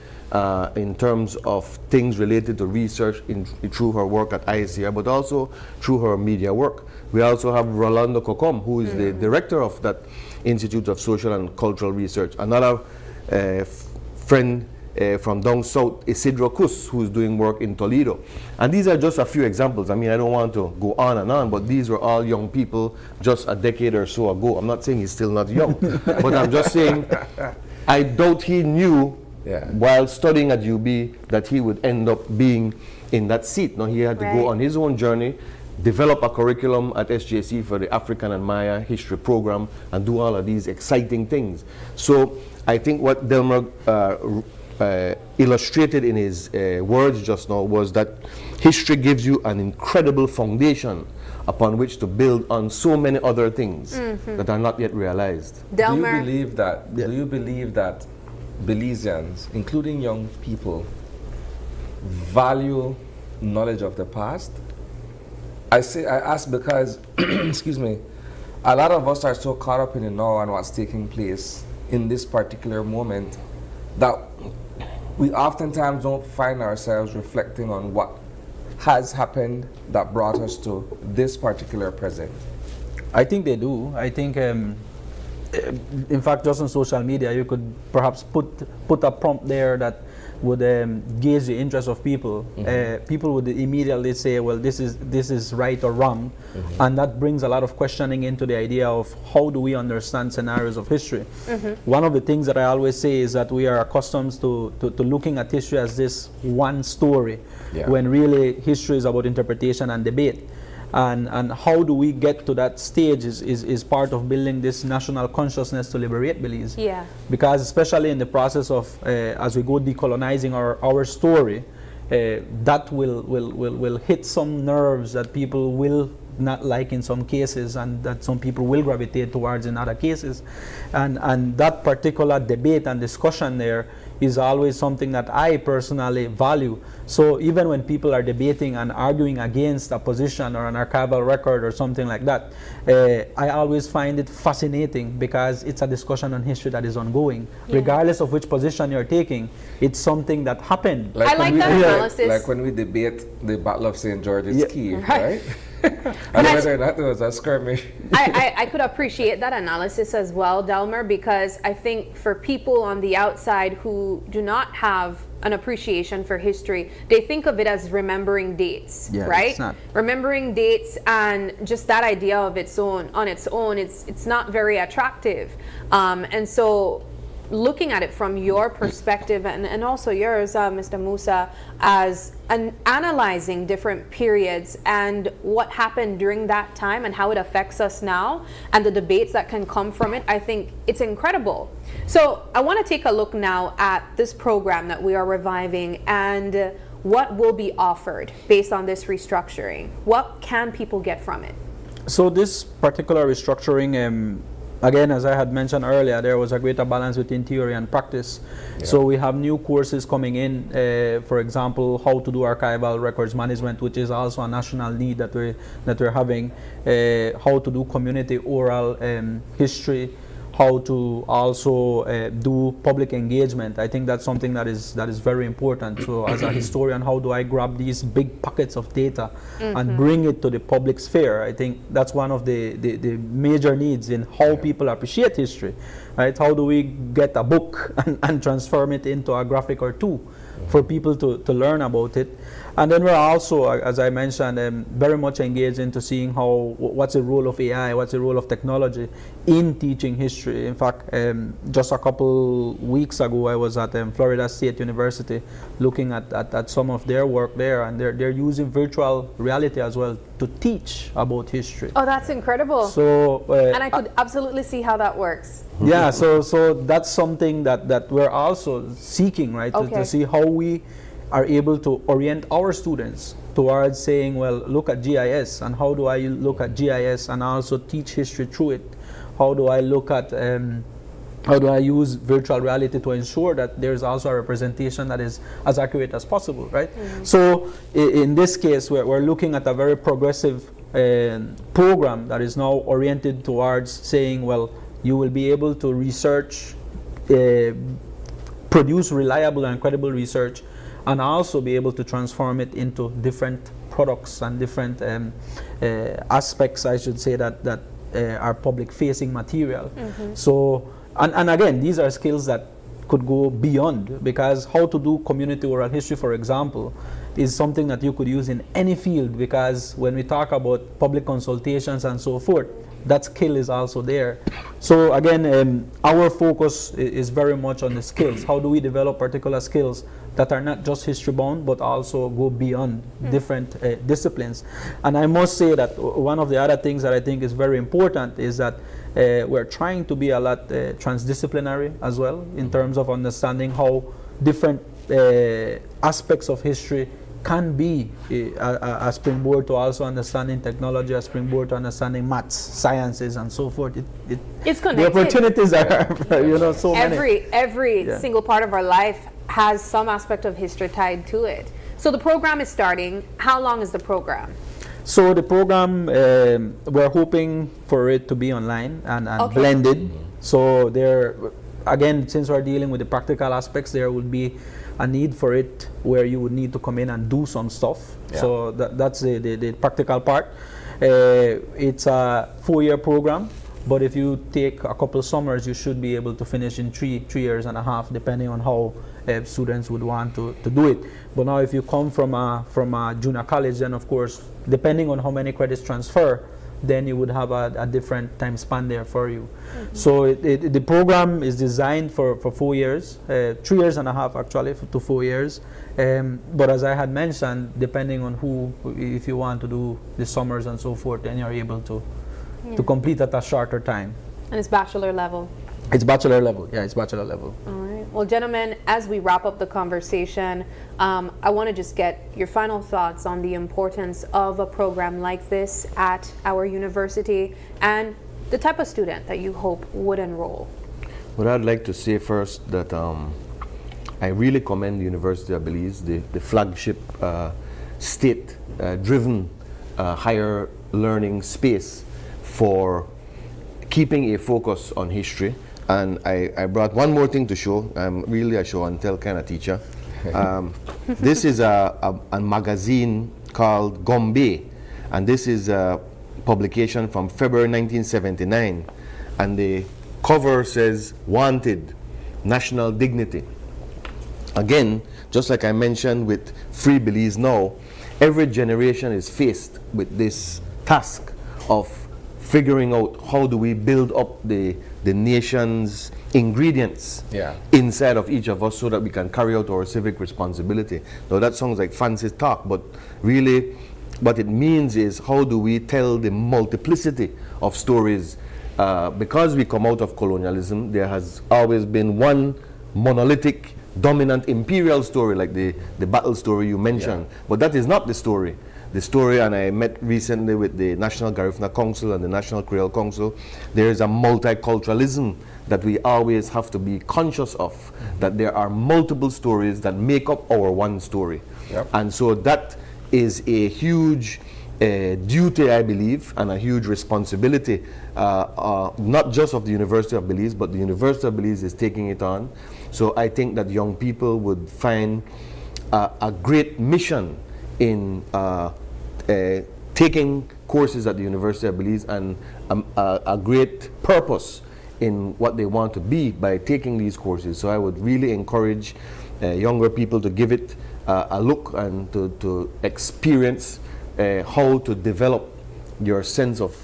in terms of things related to research through her work at ICR, but also through her media work. We also have Rolando Cocom, who is the director of that Institute of Social and Cultural Research. Another friend from down south, Isidro Cus, who's doing work in Toledo. And these are just a few examples. I mean, I don't want to go on and on, but these were all young people just a decade or so ago. I'm not saying he's still not young, but I'm just saying I doubt he knew while studying at UB that he would end up being in that seat. No, he had to go on his own journey, develop a curriculum at SJC for the African and Maya history program, and do all of these exciting things. So I think what Delmer illustrated in his words just now was that history gives you an incredible foundation upon which to build on so many other things that are not yet realized. Delmer, do you believe that Belizeans, including young people, value knowledge of the past? I ask because excuse me, a lot of us are so caught up in the now and what's taking place in this particular moment that we oftentimes don't find ourselves reflecting on what has happened that brought us to this particular present. I think they do. I think, in fact, just on social media, you could perhaps put a prompt there that would gauge the interest of people. People would immediately say, well, this is right or wrong. And that brings a lot of questioning into the idea of how do we understand scenarios of history. One of the things that I always say is that we are accustomed to looking at history as this one story, when really history is about interpretation and debate. And how do we get to that stage is part of building this national consciousness to liberate Belize. Because especially in the process of, as we go decolonizing our story, that will hit some nerves that people will not like in some cases, and that some people will gravitate towards in other cases. And that particular debate and discussion there is always something that I personally value. So even when people are debating and arguing against a position or an archival record or something like that, I always find it fascinating because it's a discussion on history that is ongoing. Regardless of which position you're taking, it's something that happened. I like that analysis. Like when we debate the Battle of St. George's Key, right? And whether that was a skirmish. I could appreciate that analysis as well, Delmer, because I think for people on the outside who do not have an appreciation for history, they think of it as remembering dates, right? It's not. Remembering dates, and just that idea of its own, it's not very attractive. And so looking at it from your perspective and also yours, Mr. Musa, as analyzing different periods and what happened during that time and how it affects us now and the debates that can come from it, I think it's incredible. So I want to take a look now at this program that we are reviving and what will be offered based on this restructuring. What can people get from it? So this particular restructuring, again, as I had mentioned earlier, there was a greater balance between theory and practice. Yeah. So we have new courses coming in, for example, how to do archival records management, which is also a national need that we're having, how to do community oral history, how to also do public engagement. I think that's something that is very important. So as a historian, how do I grab these big pockets of data and bring it to the public sphere? I think that's one of the major needs in how people appreciate history, right? How do we get a book and transform it into a graphic or two for people to learn about it? And then we're also, as I mentioned, very much engaged into seeing what's the role of AI, what's the role of technology in teaching history. In fact, just a couple weeks ago, I was at Florida State University looking at some of their work there, and they're using virtual reality as well to teach about history. Oh, that's incredible. So, and I could absolutely see how that works. Yeah, so that's something that we're also seeking, right? Okay. To see how we are able to orient our students towards saying, well, look at GIS, and how do I look at GIS and also teach history through it? How do I look at, how do I use virtual reality to ensure that there's also a representation that is as accurate as possible, right? So in this case, we're looking at a very progressive program that is now oriented towards saying, well, you will be able to research, produce reliable and credible research, and also be able to transform it into different products and different aspects, I should say, that are public-facing material. So, and again, these are skills that could go beyond, because how to do community oral history, for example, is something that you could use in any field, because when we talk about public consultations and so forth, that skill is also there. So again, our focus is very much on the skills. How do we develop particular skills that are not just history bound, but also go beyond different disciplines? And I must say that one of the other things that I think is very important is that we're trying to be a lot transdisciplinary as well, in terms of understanding how different aspects of history can be a springboard to also understanding technology, a springboard to understanding maths, sciences, and so forth. It's connected. The opportunities are, so many. Every single part of our life has some aspect of history tied to it. So the program is starting. How long is the program? So the program, we're hoping for it to be online and blended. So there, again, since we're dealing with the practical aspects, there would be a need for it where you would need to come in and do some stuff. Yeah. So that's the practical part. It's a 4-year program, but if you take a couple of summers, you should be able to finish in 3 years and a half, depending on how students would want to do it. But now if you come from a junior college, then of course, depending on how many credits transfer, then you would have a different time span there for you. So the program is designed for 4 years, 3 years and a half actually, to 4 years. But as I had mentioned, depending on if you want to do the summers and so forth, then you're able to complete at a shorter time. And it's bachelor level? It's bachelor level, yeah, it's bachelor level. All right. Well, gentlemen, as we wrap up the conversation, I want to just get your final thoughts on the importance of a program like this at our university and the type of student that you hope would enroll. Well, I'd like to say first that I really commend the University of Belize, the flagship state-driven higher learning space, for keeping a focus on history. And I brought one more thing to show. I'm really a show and tell kind of teacher. This is a magazine called Gombe, and this is a publication from February 1979, and the cover says "Wanted, National Dignity." Again, just like I mentioned with Free Belize Now, every generation is faced with this task of figuring out how do we build up the nation's ingredients inside of each of us so that we can carry out our civic responsibility. Now that sounds like fancy talk, but really what it means is how do we tell the multiplicity of stories. Because we come out of colonialism, there has always been one monolithic, dominant imperial story, like the battle story you mentioned. But that is not the story. the story, and I met recently with the National Garifuna Council and the National Creole Council. There is a multiculturalism that we always have to be conscious of, that there are multiple stories that make up our one story. Yep. And so that is a huge duty, I believe, and a huge responsibility, not just of the University of Belize, but the University of Belize is taking it on. So I think that young people would find a great mission in taking courses at the University of Belize, and a great purpose in what they want to be by taking these courses. So I would really encourage younger people to give it a look and to experience how to develop your sense of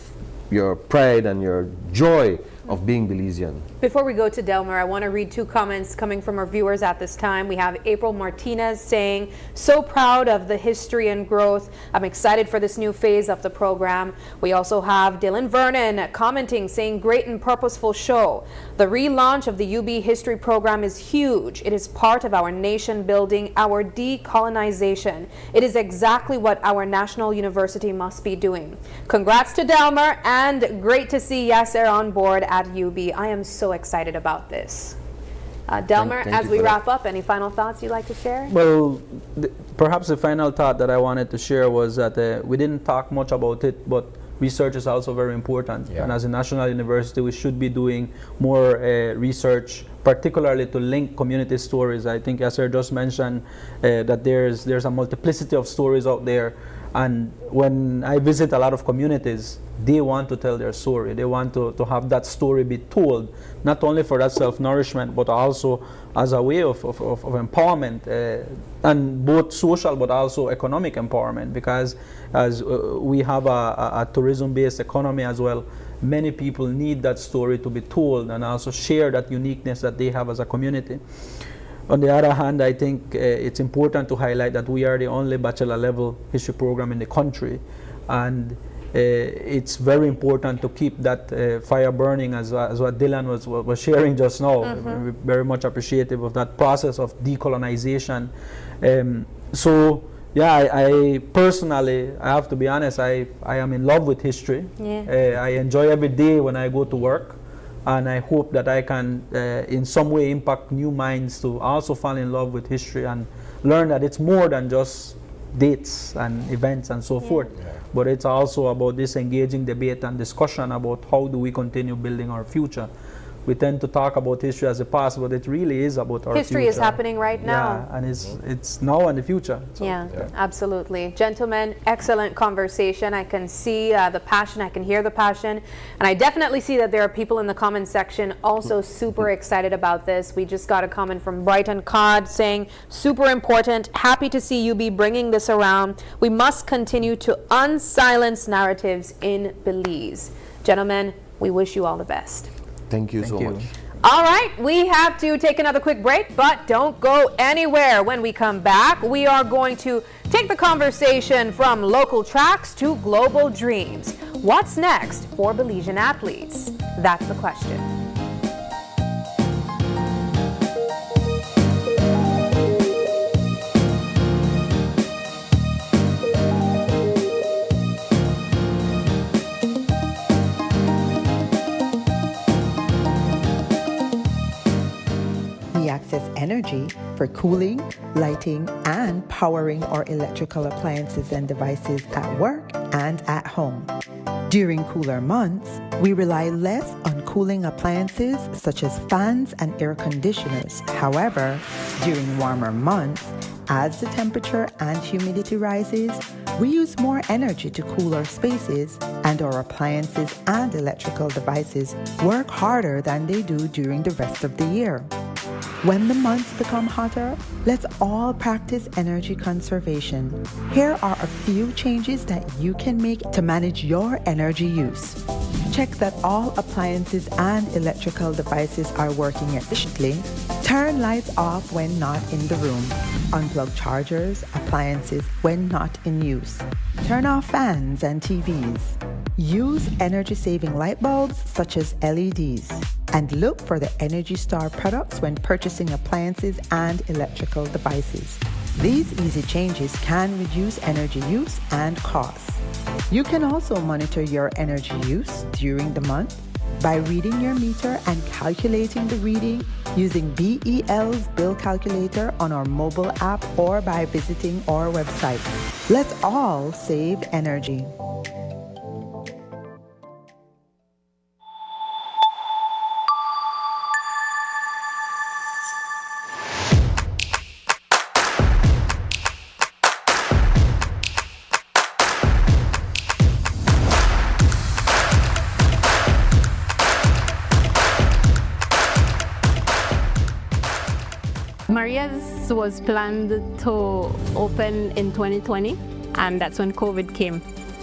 your pride and your joy of being Belizean. Before we go to Delmer, I want to read 2 comments coming from our viewers at this time. We have April Martinez saying, so proud of the history and growth. I'm excited for this new phase of the program. We also have Dylan Vernon commenting, saying, great and purposeful show. The relaunch of the UB history program is huge. It is part of our nation building, our decolonization. It is exactly what our national university must be doing. Congrats to Delmer, and great to see Yasser on board at UB. I am so excited about this. Delmer, Thank as you we for wrap up, any final thoughts you'd like to share? Well, perhaps the final thought that I wanted to share was that we didn't talk much about it, but research is also very important. Yeah. And as a national university, we should be doing more research, particularly to link community stories. I think Yasser just mentioned that there's a multiplicity of stories out there. And when I visit a lot of communities, they want to tell their story. They want to have that story be told, not only for that self-nourishment, but also as a way of empowerment, and both social but also economic empowerment, because as we have a tourism-based economy as well, many people need that story to be told and also share that uniqueness that they have as a community. On the other hand, I think it's important to highlight that we are the only bachelor level history program in the country, and it's very important to keep that fire burning, as what Dylan was sharing just now. We're very much appreciative of that process of decolonization. So yeah, I personally, I have to be honest, I am in love with history. Yeah. I enjoy every day when I go to work. And I hope that I can, in some way, impact new minds to also fall in love with history and learn that it's more than just dates and events and so forth. Yeah. But it's also about this engaging debate and discussion about how do we continue building our future. We tend to talk about history as the past, but it really is about our History future. is happening right now. Yeah, and it's now and the future. So, Yeah, absolutely. Gentlemen, excellent conversation. I can see the passion, I can hear the passion, and I definitely see that there are people in the comment section also super excited about this. We just got a comment from Brighton Cod saying, super important, happy to see you be bringing this around. We must continue to unsilence narratives in Belize. Gentlemen, we wish you all the best. Thank you so much. All right, we have to take another quick break, but don't go anywhere. When we come back, we are going to take the conversation from local tracks to global dreams. What's next for Belizean athletes? That's the question. Access energy for cooling, lighting, and powering our electrical appliances and devices at work and at home. During cooler months, we rely less on cooling appliances such as fans and air conditioners. However, during warmer months, as the temperature and humidity rises, we use more energy to cool our spaces, and our appliances and electrical devices work harder than they do during the rest of the year. When the months become hotter, let's all practice energy conservation. Here are a few changes that you can make to manage your energy use. Check that all appliances and electrical devices are working efficiently. Turn lights off when not in the room. Unplug chargers, appliances when not in use. Turn off fans and TVs. Use energy-saving light bulbs such as LEDs. And look for the Energy Star products when purchasing appliances and electrical devices. These easy changes can reduce energy use and costs. You can also monitor your energy use during the month by reading your meter and calculating the reading using BEL's bill calculator on our mobile app or by visiting our website. Let's all save energy. Maria's was planned to open in 2020, and that's when COVID came.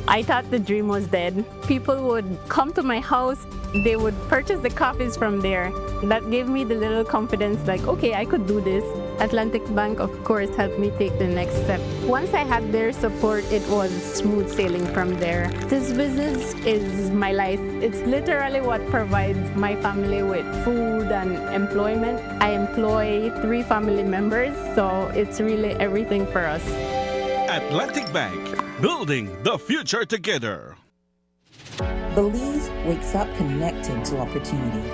I thought the dream was dead. People would come to my house, they would purchase the coffees from there. That gave me the little confidence, like, okay, I could do this. Atlantic Bank, of course, helped me take the next step. Once I had their support, it was smooth sailing from there. This business is my life. It's literally what provides my family with food and employment. I employ 3 family members, so it's really everything for us. Atlantic Bank, building the future together. Belize wakes up connected to opportunity.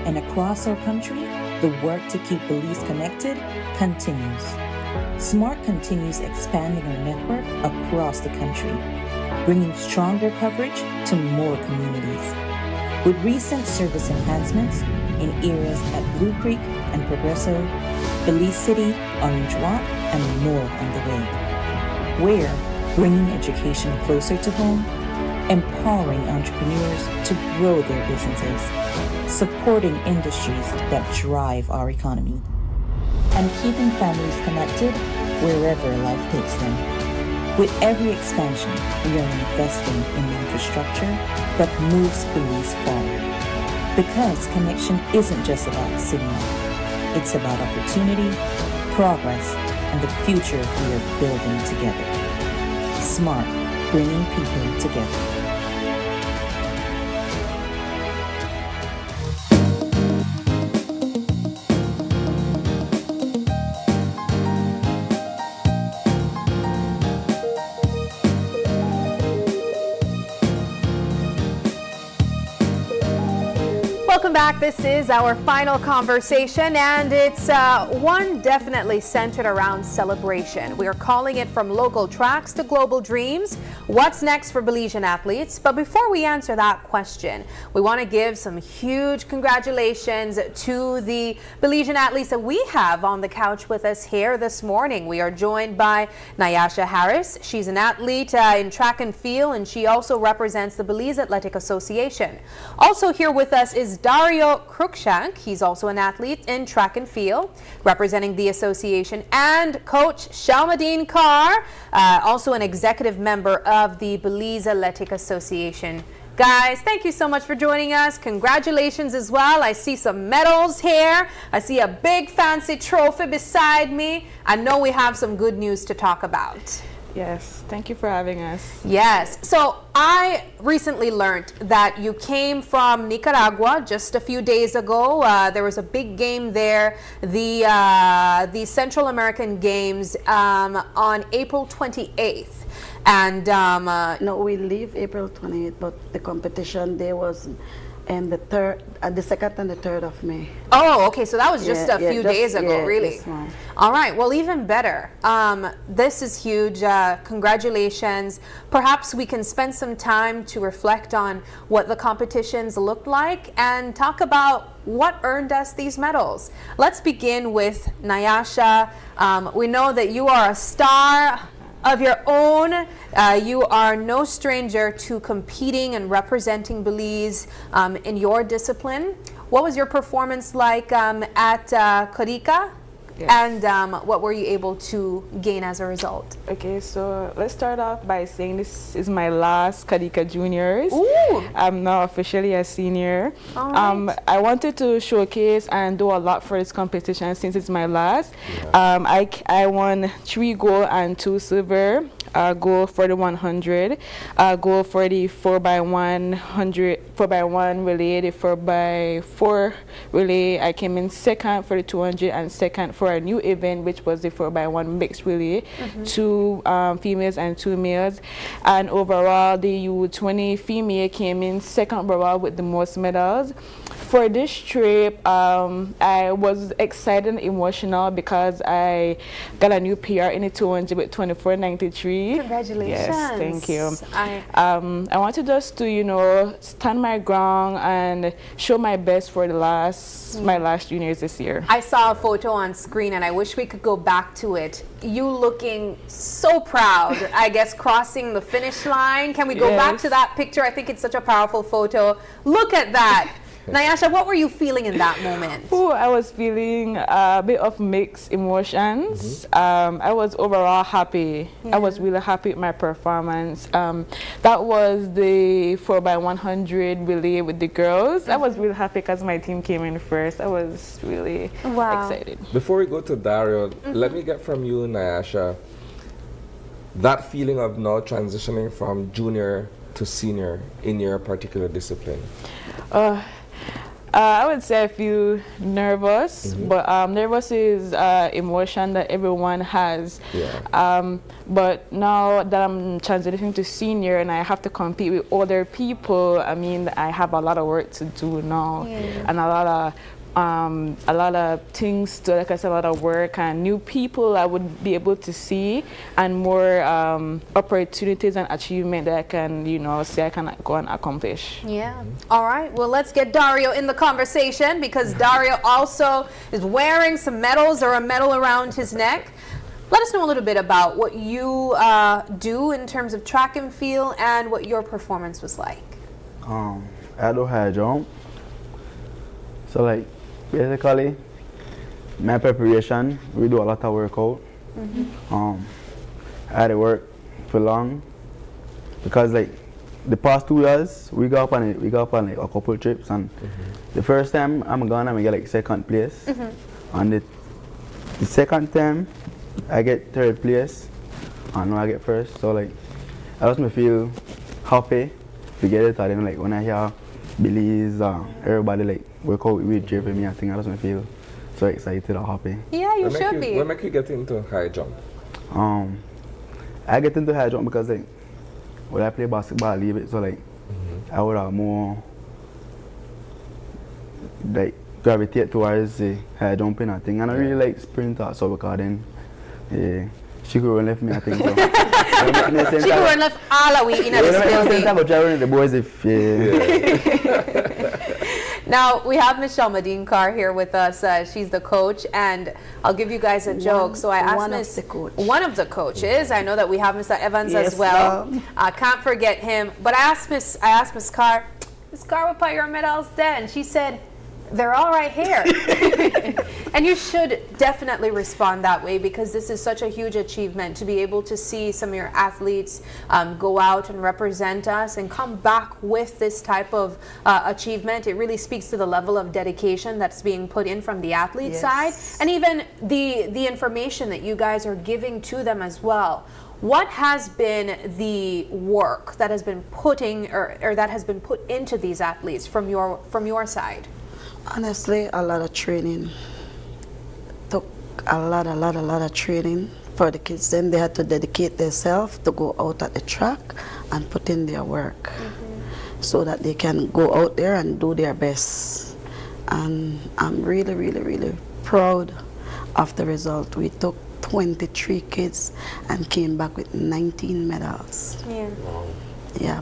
And across our country, the work to keep Belize connected continues. SMART continues expanding our network across the country, bringing stronger coverage to more communities. With recent service enhancements in areas at Blue Creek and Progresso, Belize City, Orange Walk, and more on the way. We're bringing education closer to home, empowering entrepreneurs to grow their businesses, supporting industries that drive our economy, and keeping families connected wherever life takes them. With every expansion, we are investing in the infrastructure that moves Belize forward. Because connection isn't just about signal, it's about opportunity, progress, and the future we are building together. SMART, bringing people together. Welcome back. This is our final conversation, and it's one definitely centered around celebration. We are calling it From Local Tracks to Global Dreams. What's next for Belizean athletes? But before we answer that question, we want to give some huge congratulations to the Belizean athletes that we have on the couch with us here this morning. We are joined by Nyasha Harris. She's an athlete in track and field, and she also represents the Belize Athletic Association. Also here with us is Dario Cruikshank. He's also an athlete in track and field, representing the association, and Coach Shalmadine Carr, also an executive member of the Belize Athletic Association. Guys, thank you so much for joining us. Congratulations as well. I see some medals here. I see a big fancy trophy beside me. I know we have some good news to talk about. Yes, thank you for having us. Yes, so I recently learned that you came from Nicaragua just a few days ago. There was a big game there, the Central American Games on April 28th. And no, we leave April 28th, but the competition day was the 2nd and the 3rd of May. Oh, okay, so that was just a few days ago, really. All right, well, even better. This is huge. Congratulations. Perhaps we can spend some time to reflect on what the competitions looked like and talk about what earned us these medals. Let's begin with Nyasha. We know that you are a star of your own. You are no stranger to competing and representing Belize in your discipline. What was your performance like at Corica? Yes. And what were you able to gain as a result? Okay, so let's start off by saying this is my last Corica Juniors. Ooh. I'm now officially a senior. All right. I wanted to showcase and do a lot for this competition since it's my last. Yeah. I won 3 gold and 2 silver. Gold for the 100, gold for the 4x1 relay, the 4x4 relay. I came in second for the 200 and second for for a new event, which was the 4x1 mixed relay, 2 females and 2 males. And overall, the U20 female came in second overall with the most medals. For this trip, I was excited and emotional because I got a new PR in the 200 with 24.93. Congratulations. Yes, thank you. I wanted just to, you know, stand my ground and show my best for the my last juniors this year. I saw a photo on screen and I wish we could go back to it. You looking so proud, I guess, crossing the finish line. Can we go back to that picture? I think it's such a powerful photo. Look at that. Nyasha, what were you feeling in that moment? Oh, I was feeling a bit of mixed emotions. I was overall happy. I was really happy with my performance. That was the 4x100 relay with the girls. I was really happy because my team came in first. I was really excited. Before we go to Dario, let me get from you, Nyasha, that feeling of now transitioning from junior to senior in your particular discipline. I would say I feel nervous, but nervous is emotion that everyone has. But now that I'm transitioning to senior and I have to compete with other people, I mean, I have a lot of work to do now, and a lot of things to, like I said, a lot of work and new people I would be able to see, and more opportunities and achievement that I can, you know, say I can go and accomplish. Yeah. All right. Well, let's get Dario in the conversation, because Dario also is wearing some medals or a medal around his neck. Let us know a little bit about what you do in terms of track and field and what your performance was like. I do high jump. So like, basically, my preparation, we do a lot of workout. I had to work for long because like the past 2 years we go up on like a couple trips, and the first time I'm get like second place, and the second time I get third place, and now I get first. So like, I just feel happy to get it, and then like when I hear Belize, everybody like work out with Jay for me, I think I just feel so excited or happy. Yeah, you should be. What make you get into high jump? I get into high jump because like when I play basketball, I leave it, so like I would have more like gravitate towards the high jumping, I think. And I really like sprinter, so because then she could run left me, I think. So. She could run left all the way in this building. I go try running the boys if. Now we have Michelle Madinkar here with us. She's the coach, and I'll give you guys a joke. So I asked one of the coaches. I know that we have Mr. Evans as well. I can't forget him. But I asked Miss Carr, what part your medals there? And she said, they're all right here. And you should definitely respond that way, because this is such a huge achievement to be able to see some of your athletes go out and represent us and come back with this type of achievement. It really speaks to the level of dedication that's being put in from the athlete side, and even the information that you guys are giving to them as well. What has been the work that has been or that has been put into these athletes from your side? Honestly, a lot of training. Took a lot of training for the kids. Then they had to dedicate themselves to go out at the track and put in their work, so that they can go out there and do their best. And I'm really, really, really proud of the result. We took 23 kids and came back with 19 medals. Yeah.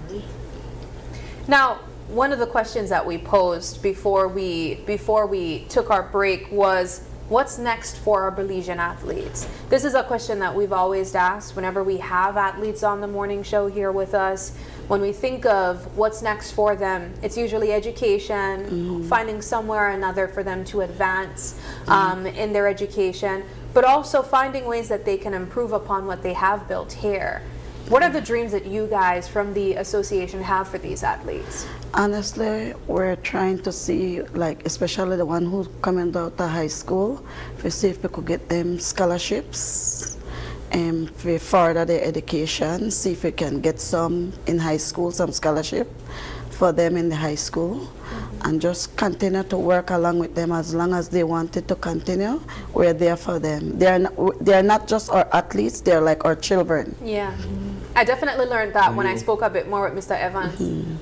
Now, one of the questions that we posed before we took our break was, what's next for our Belizean athletes? This is a question that we've always asked whenever we have athletes on the morning show here with us. When we think of what's next for them, it's usually education, finding somewhere or another for them to advance in their education, but also finding ways that they can improve upon what they have built here. What are the dreams that you guys from the association have for these athletes? Honestly, we're trying to see, like, especially the one who's coming out of high school, to see if we could get them scholarships and we further their education, see if we can get some in high school, some scholarship for them in the high school. and just continue to work along with them as long as they wanted to continue. We're there for them. They're not just our athletes, they're like our children. Yeah. I definitely learned that when I spoke a bit more with Mr. Evans.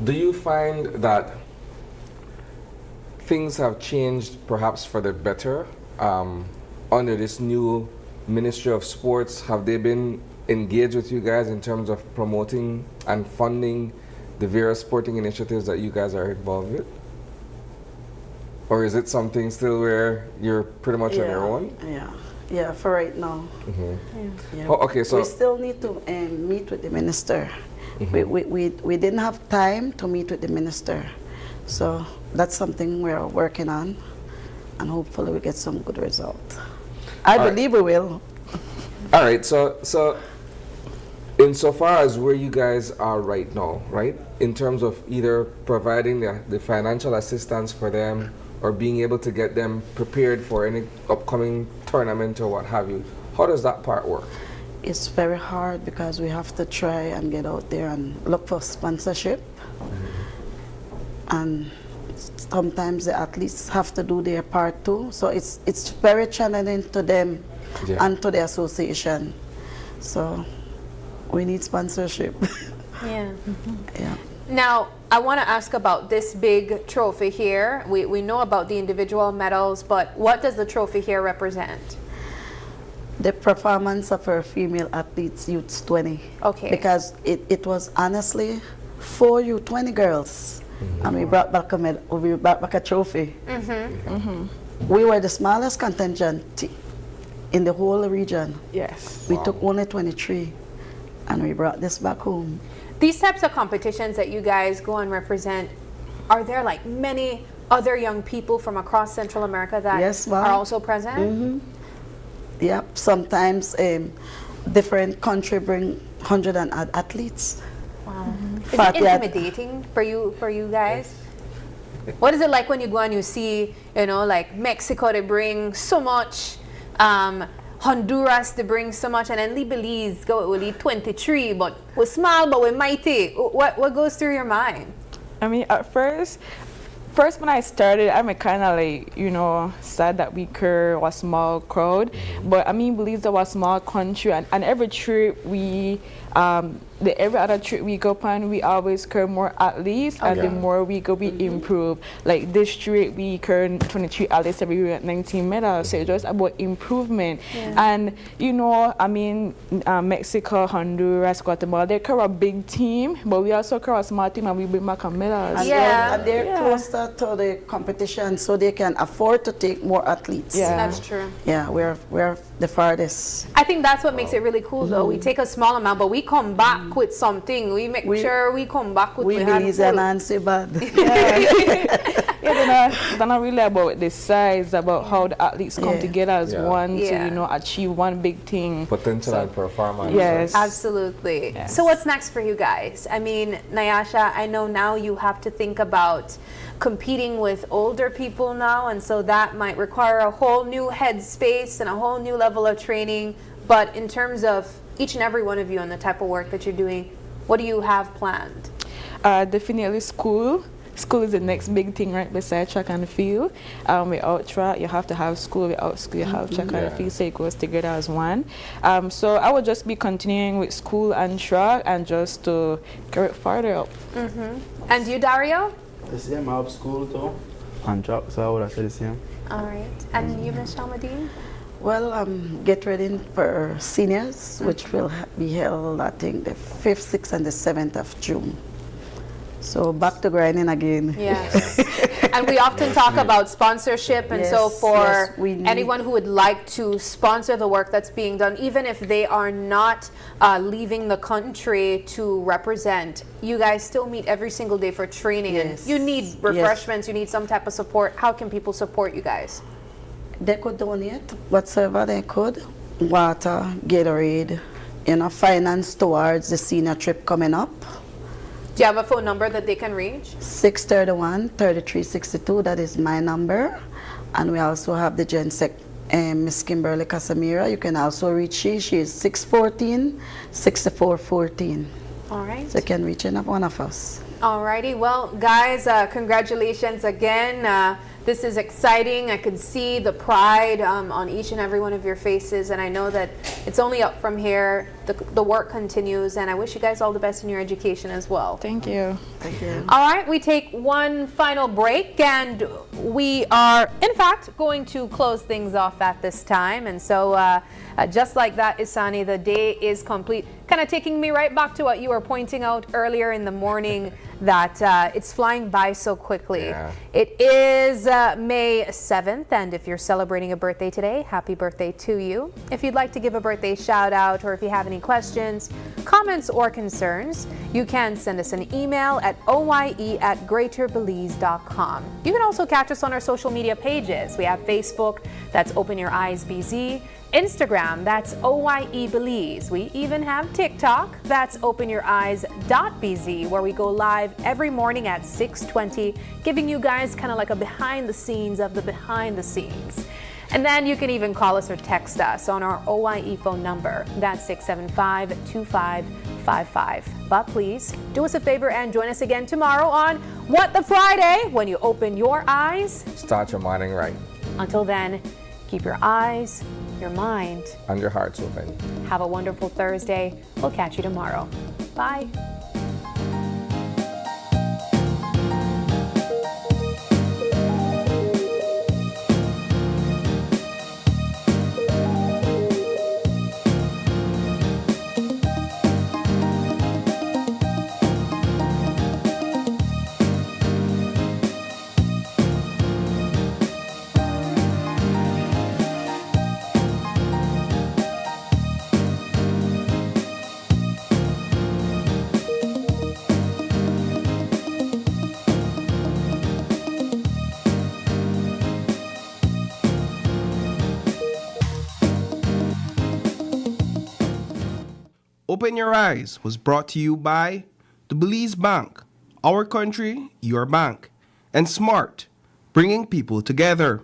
Do you find that things have changed perhaps for the better under this new Ministry of Sports? Have they been engaged with you guys in terms of promoting and funding the various sporting initiatives that you guys are involved with? Or is it something still where you're pretty much on your own? Yeah, for right now. Yeah. Oh, okay, so we still need to meet with the minister. We didn't have time to meet with the minister. So that's something we're working on, and hopefully we get some good result. I believe we will. All right, so insofar as where you guys are right now, right, in terms of either providing the financial assistance for them or being able to get them prepared for any upcoming tournament or what have you, how does that part work? It's very hard because we have to try and get out there and look for sponsorship. And sometimes the athletes have to do their part too. So it's very challenging to them and to the association. So we need sponsorship. Yeah. Yeah. Now, I want to ask about this big trophy here. We know about the individual medals, but what does the trophy here represent? The performance of our female athletes, Youths 20. Okay. Because it was honestly 4 U20 girls. And we brought back a trophy. We were the smallest contingent in the whole region. Yes. We took only 23, and we brought this back home. These types of competitions that you guys go and represent, are there like many other young people from across Central America that are also present? Yep. Sometimes different country bring 100 and add athletes. Wow. Is it intimidating for you guys? What is it like when you go and you see, like Mexico, they bring so much, Honduras, they bring so much, and then Belize go with 23, but we're small, but we're mighty. What goes through your mind? I mean, at first when I started, I'm kind of like, sad that we were a small crowd. But I mean, Belize was a small country, and every trip we, every other trip we go on, we always curve more athletes, and the more we go, we improve. Like this trip, we curve 23 athletes every year at 19 medals. So it's just about improvement. And I mean, Mexico, Honduras, Guatemala, they curve a big team, but we also curve a small team, and we bring back our medals. And they're closer to the competition, so they can afford to take more athletes. Yeah, that's true. Yeah, we're the farthest. I think that's what makes it really cool, though. We take a small amount, but we come back with something. We make sure we come back with we Belizean and say bad. They're not really about the size, about how the athletes come together as one to achieve one big thing. Potential and performance. Yes, absolutely. Yes. So what's next for you guys? I mean, Nyasha, I know now you have to think about competing with older people now, and so that might require a whole new headspace and a whole new level of training. But in terms of each and every one of you and the type of work that you're doing, what do you have planned? Definitely school. School is the next big thing right beside track and field. Without track, you have to have school. Without school, you have track and field, so it goes together as one. So I will just be continuing with school and track and just to carry it farther up. And you, Dario? The same, I have school too, and track, so I would have said the same. All right. And you, Ms. Shalmadine? Well, get ready for seniors, which will be held, I think, the 5th, 6th, and the 7th of June. So back to grinding again. Yes. And we often talk about sponsorship, and so for anyone who would like to sponsor the work that's being done, even if they are not leaving the country to represent, you guys still meet every single day for training. And you need refreshments, you need some type of support. How can people support you guys? They could donate whatsoever they could. Water, Gatorade, finance towards the senior trip coming up. Do you have a phone number that they can reach? 631-3362, that is my number. And we also have the GenSec, Miss Kimberly Casamira. You can also reach she is 614-6414. All right. So you can reach one of us. Alrighty, well, guys, congratulations again. This is exciting. I could see the pride on each and every one of your faces, and I know that it's only up from here. The work continues, and I wish you guys all the best in your education as well. Thank you. Thank you. All right, we take one final break, and we are, in fact, going to close things off at this time. And so, just like that, Isani, the day is complete. Kind of taking me right back to what you were pointing out earlier in the morning, that it's flying by so quickly. Yeah. It is May 7th, and if you're celebrating a birthday today, happy birthday to you. If you'd like to give a birthday shout out, or if you have any questions, comments, or concerns, you can send us an email at oye@greaterbelize.com. You can also catch us on our social media pages. We have Facebook, that's Open Your Eyes BZ. Instagram, that's OYE Belize. We even have TikTok, that's openyoureyes.bz, where we go live every morning at 6:20, giving you guys kind of like a behind the scenes of the behind the scenes. And then you can even call us or text us on our OYE phone number, that's 675-2555. But please, do us a favor and join us again tomorrow on What the Friday, when you open your eyes. Start your morning right. Until then, keep your eyes, your mind, And your heart's open. have a wonderful Thursday. We'll catch you tomorrow. Bye. Open Your Eyes was brought to you by the Belize Bank, our country, your bank, and Smart, bringing people together.